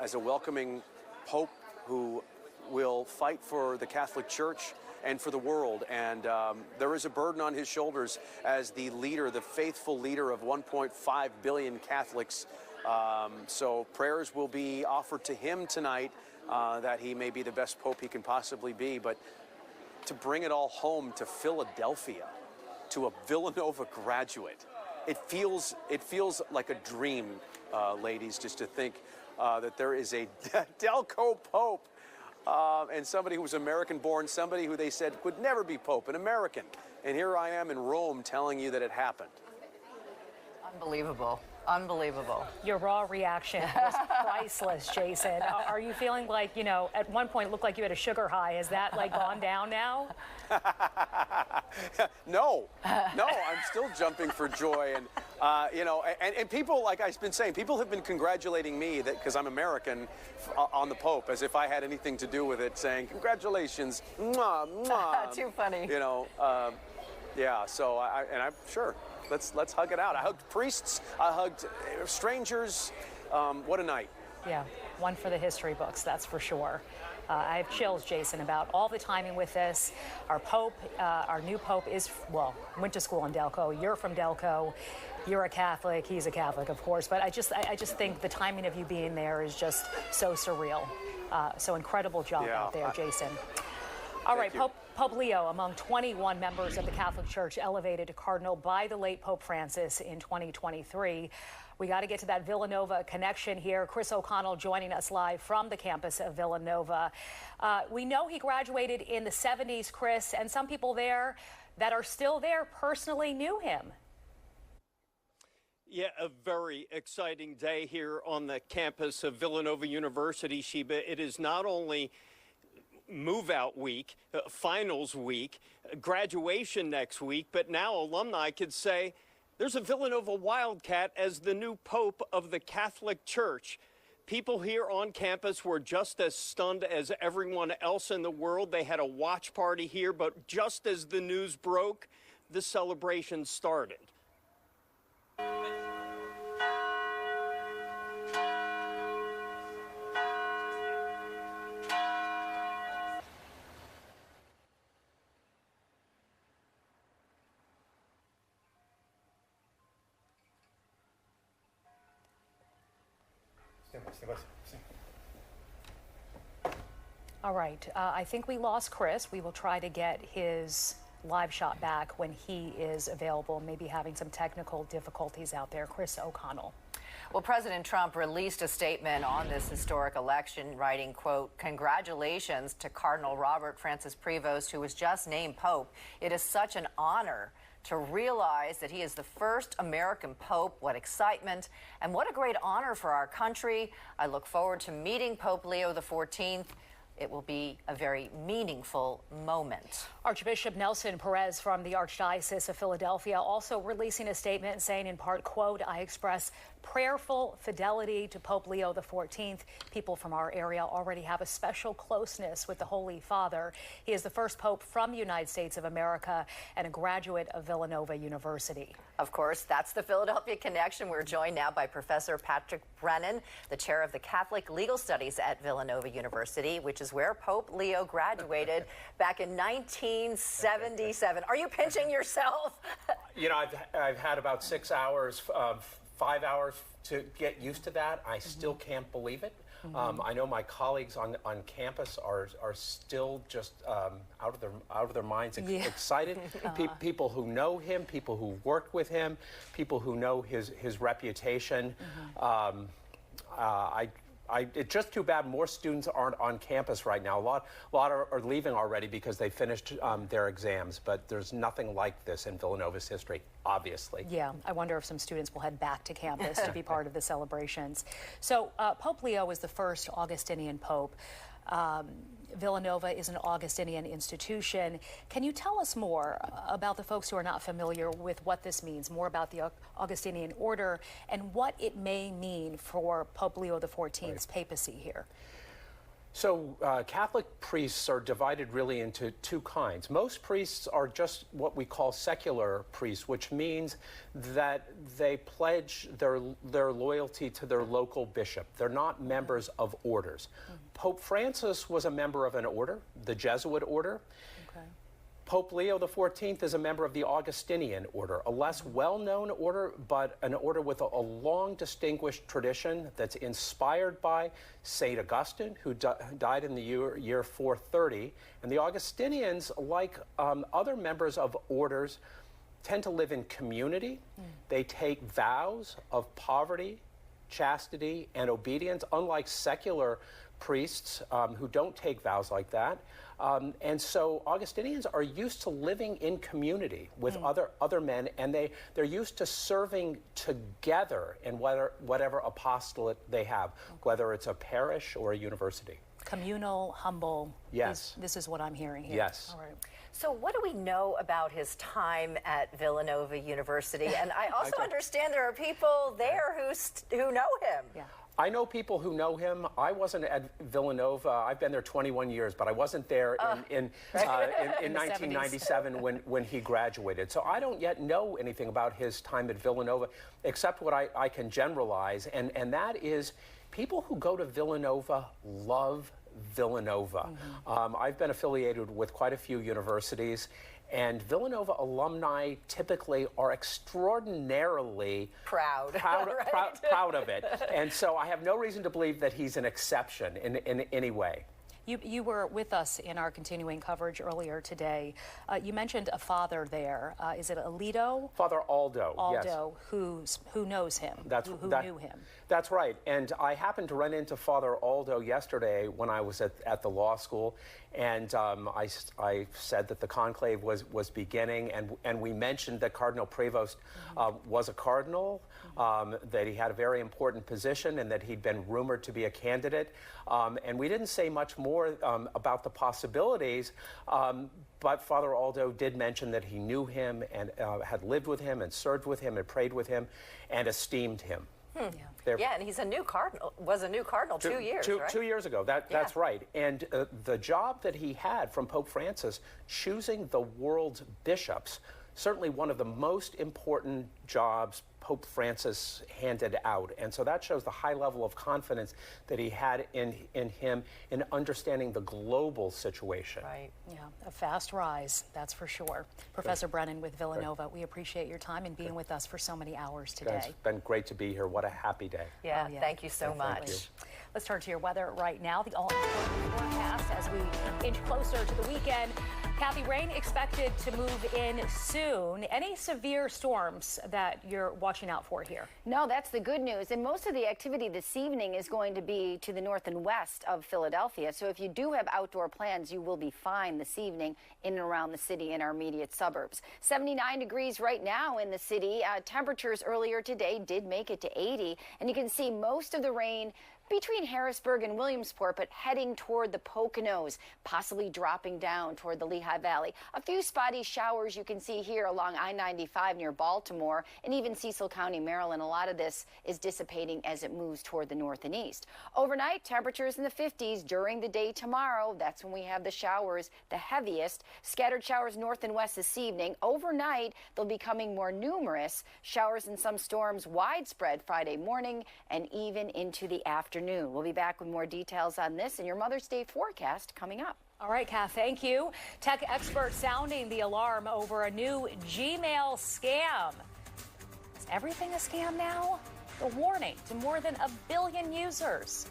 C: as a welcoming pope who will fight for the Catholic Church and for the world. And there is a burden on his shoulders as the leader, the faithful leader of 1.5 billion Catholics So prayers will be offered to him tonight that he may be the best pope he can possibly be. But to bring it all home to Philadelphia, to a Villanova graduate, it feels like a dream, ladies, just to think that there is a Delco Pope and somebody who was American-born, somebody who they said would never be Pope, an American. And here I am in Rome telling you that it happened.
R: Unbelievable. Unbelievable.
Q: Your raw reaction was priceless, Jason. Are you feeling like, you know, at one point it looked like you had a sugar high. Has that like gone down now?
C: No, I'm still jumping for joy. And, you know, and people, like I've been saying, people have been congratulating me that because I'm American on the Pope, as if I had anything to do with it, saying, congratulations, mwah, mwah.
R: Too funny.
C: You know, yeah, so I'm sure. Let's hug it out. I hugged priests. I hugged strangers. What a night.
Q: Yeah, one for the history books, that's for sure. I have chills, Jason, about all the timing with this. Our Pope, our new Pope is, well, went to school in Delco. You're from Delco. You're a Catholic. He's a Catholic, of course. But I just think the timing of you being there is just so surreal. So incredible job out there, Jason. All right, Pope Leo, among 21 members of the Catholic Church elevated to cardinal by the late Pope Francis in 2023. We got to get to that Villanova connection here. Chris O'Connell joining us live from the campus of Villanova. We know he graduated in the 70s, Chris, and some people there that are still there personally knew him.
D: Yeah, a very exciting day here on the campus of Villanova University, Sheba. It is not only move-out week, finals week, graduation next week, but now alumni could say there's a Villanova Wildcat as the new Pope of the Catholic Church. People here on campus were just as stunned as everyone else in the world. They had a watch party here, but just as the news broke, the celebration started.
Q: All right. I think we lost Chris. We will try to get his live shot back when he is available, maybe having some technical difficulties out there. Chris O'Connell.
R: Well, President Trump released a statement on this historic election, writing, quote, "Congratulations to Cardinal Robert Francis Prevost, who was just named Pope. It is such an honor to realize that he is the first American Pope. What excitement and what a great honor for our country. I look forward to meeting Pope Leo XIV. It will be a very meaningful moment."
Q: Archbishop Nelson Perez from the Archdiocese of Philadelphia also releasing a statement saying in part, quote, "I express prayerful fidelity to Pope Leo XIV. People from our area already have a special closeness with the Holy Father. He is the first Pope from the United States of America and a graduate of Villanova University."
R: Of course, that's the Philadelphia Connection. We're joined now by Professor Patrick Brennan, the chair of the Catholic Legal Studies at Villanova University, which is where Pope Leo graduated back in 1977. Are you pinching yourself?
G: You know, I've had about 6 hours, 5 hours to get used to that. I still can't believe it. I know my colleagues on campus are still just out of their minds, excited. People who know him, people who worked with him, people who know his reputation. It's just too bad more students aren't on campus right now. A lot are leaving already because they finished their exams, but there's nothing like this in Villanova's history, obviously.
Q: Yeah, I wonder if some students will head back to campus to be part of the celebrations. So Pope Leo is the first Augustinian Pope. Villanova is an Augustinian institution. Can you tell us more about the folks who are not familiar with what this means, more about the Augustinian order and what it may mean for Pope Leo XIV's papacy here?
G: So Catholic priests are divided really into two kinds. Most priests are just what we call secular priests, which means that they pledge their loyalty to their local bishop. They're not members of orders. Pope Francis was a member of an order, the Jesuit order. Pope Leo XIV is a member of the Augustinian order, a less well-known order, but an order with a long distinguished tradition that's inspired by St. Augustine, who died in the year 430. And the Augustinians, like other members of orders, tend to live in community. They take vows of poverty, chastity, and obedience, unlike secular priests who don't take vows like that. And so Augustinians are used to living in community with other men, and they're used to serving together in whatever apostolate they have, whether it's a parish or a university.
E: Communal, humble.
G: Yes.
E: This is what I'm hearing here.
G: Yes.
E: All right.
R: So what do we know about his time at Villanova University? And I also understand there are people there who know him.
E: Yeah.
G: I know people who know him. I wasn't at Villanova. I've been there 21 years, but I wasn't there in 1997 when he graduated. So I don't yet know anything about his time at Villanova, except what I can generalize, and that is people who go to Villanova love Villanova. I've been affiliated with quite a few universities, and Villanova alumni typically are extraordinarily
R: proud
G: of it. And so I have no reason to believe that he's an exception in any way.
E: You were with us in our continuing coverage earlier today. You mentioned a father there. Is it Alito?
G: Father Aldo.
E: Aldo, yes. Who knows him? Who knew him?
G: That's right. And I happened to run into Father Aldo yesterday when I was at the law school, and I said that the conclave was beginning, and we mentioned that Cardinal Prevost was a cardinal, that he had a very important position, and that he'd been rumored to be a candidate. And we didn't say much more about the possibilities, but Father Aldo did mention that he knew him and had lived with him and served with him and prayed with him and esteemed him.
R: Yeah, and he's a new cardinal. Was a new cardinal 2 years, right?
G: 2 years ago. That's right. And the job that he had from Pope Francis, choosing the world's bishops, certainly one of the most important jobs Pope Francis handed out. And so that shows the high level of confidence that he had in him in understanding the global situation.
E: Right. Yeah, a fast rise, that's for sure. Professor Brennan with Villanova, we appreciate your time and being with us for so many hours today.
G: It's been great to be here. What a happy day.
R: Yeah, thank you so much.
G: Thank you.
E: Let's turn to your weather right now. The all-important forecast as we inch closer to the weekend. Kathy, rain expected to move in soon. Any severe storms that you're watching out for here?
U: No, that's the good news. And most of the activity this evening is going to be to the north and west of Philadelphia. So if you do have outdoor plans, you will be fine this evening in and around the city and our immediate suburbs. 79 degrees right now in the city. Temperatures earlier today did make it to 80. And you can see most of the rain between Harrisburg and Williamsport, but heading toward the Poconos, possibly dropping down toward the Lehigh Valley. A few spotty showers you can see here along I-95 near Baltimore and even Cecil County, Maryland. A lot of this is dissipating as it moves toward the north and east. Overnight, temperatures in the 50s. During the day tomorrow, that's when we have the showers, the heaviest. Scattered showers north and west this evening. Overnight, they'll be becoming more numerous. Showers and some storms widespread Friday morning and even into the afternoon. We'll be back with more details on this and your Mother's Day forecast coming up.
E: All right, Kath, thank you. Tech experts sounding the alarm over a new Gmail scam. Is everything a scam now? A warning to more than 1 billion users.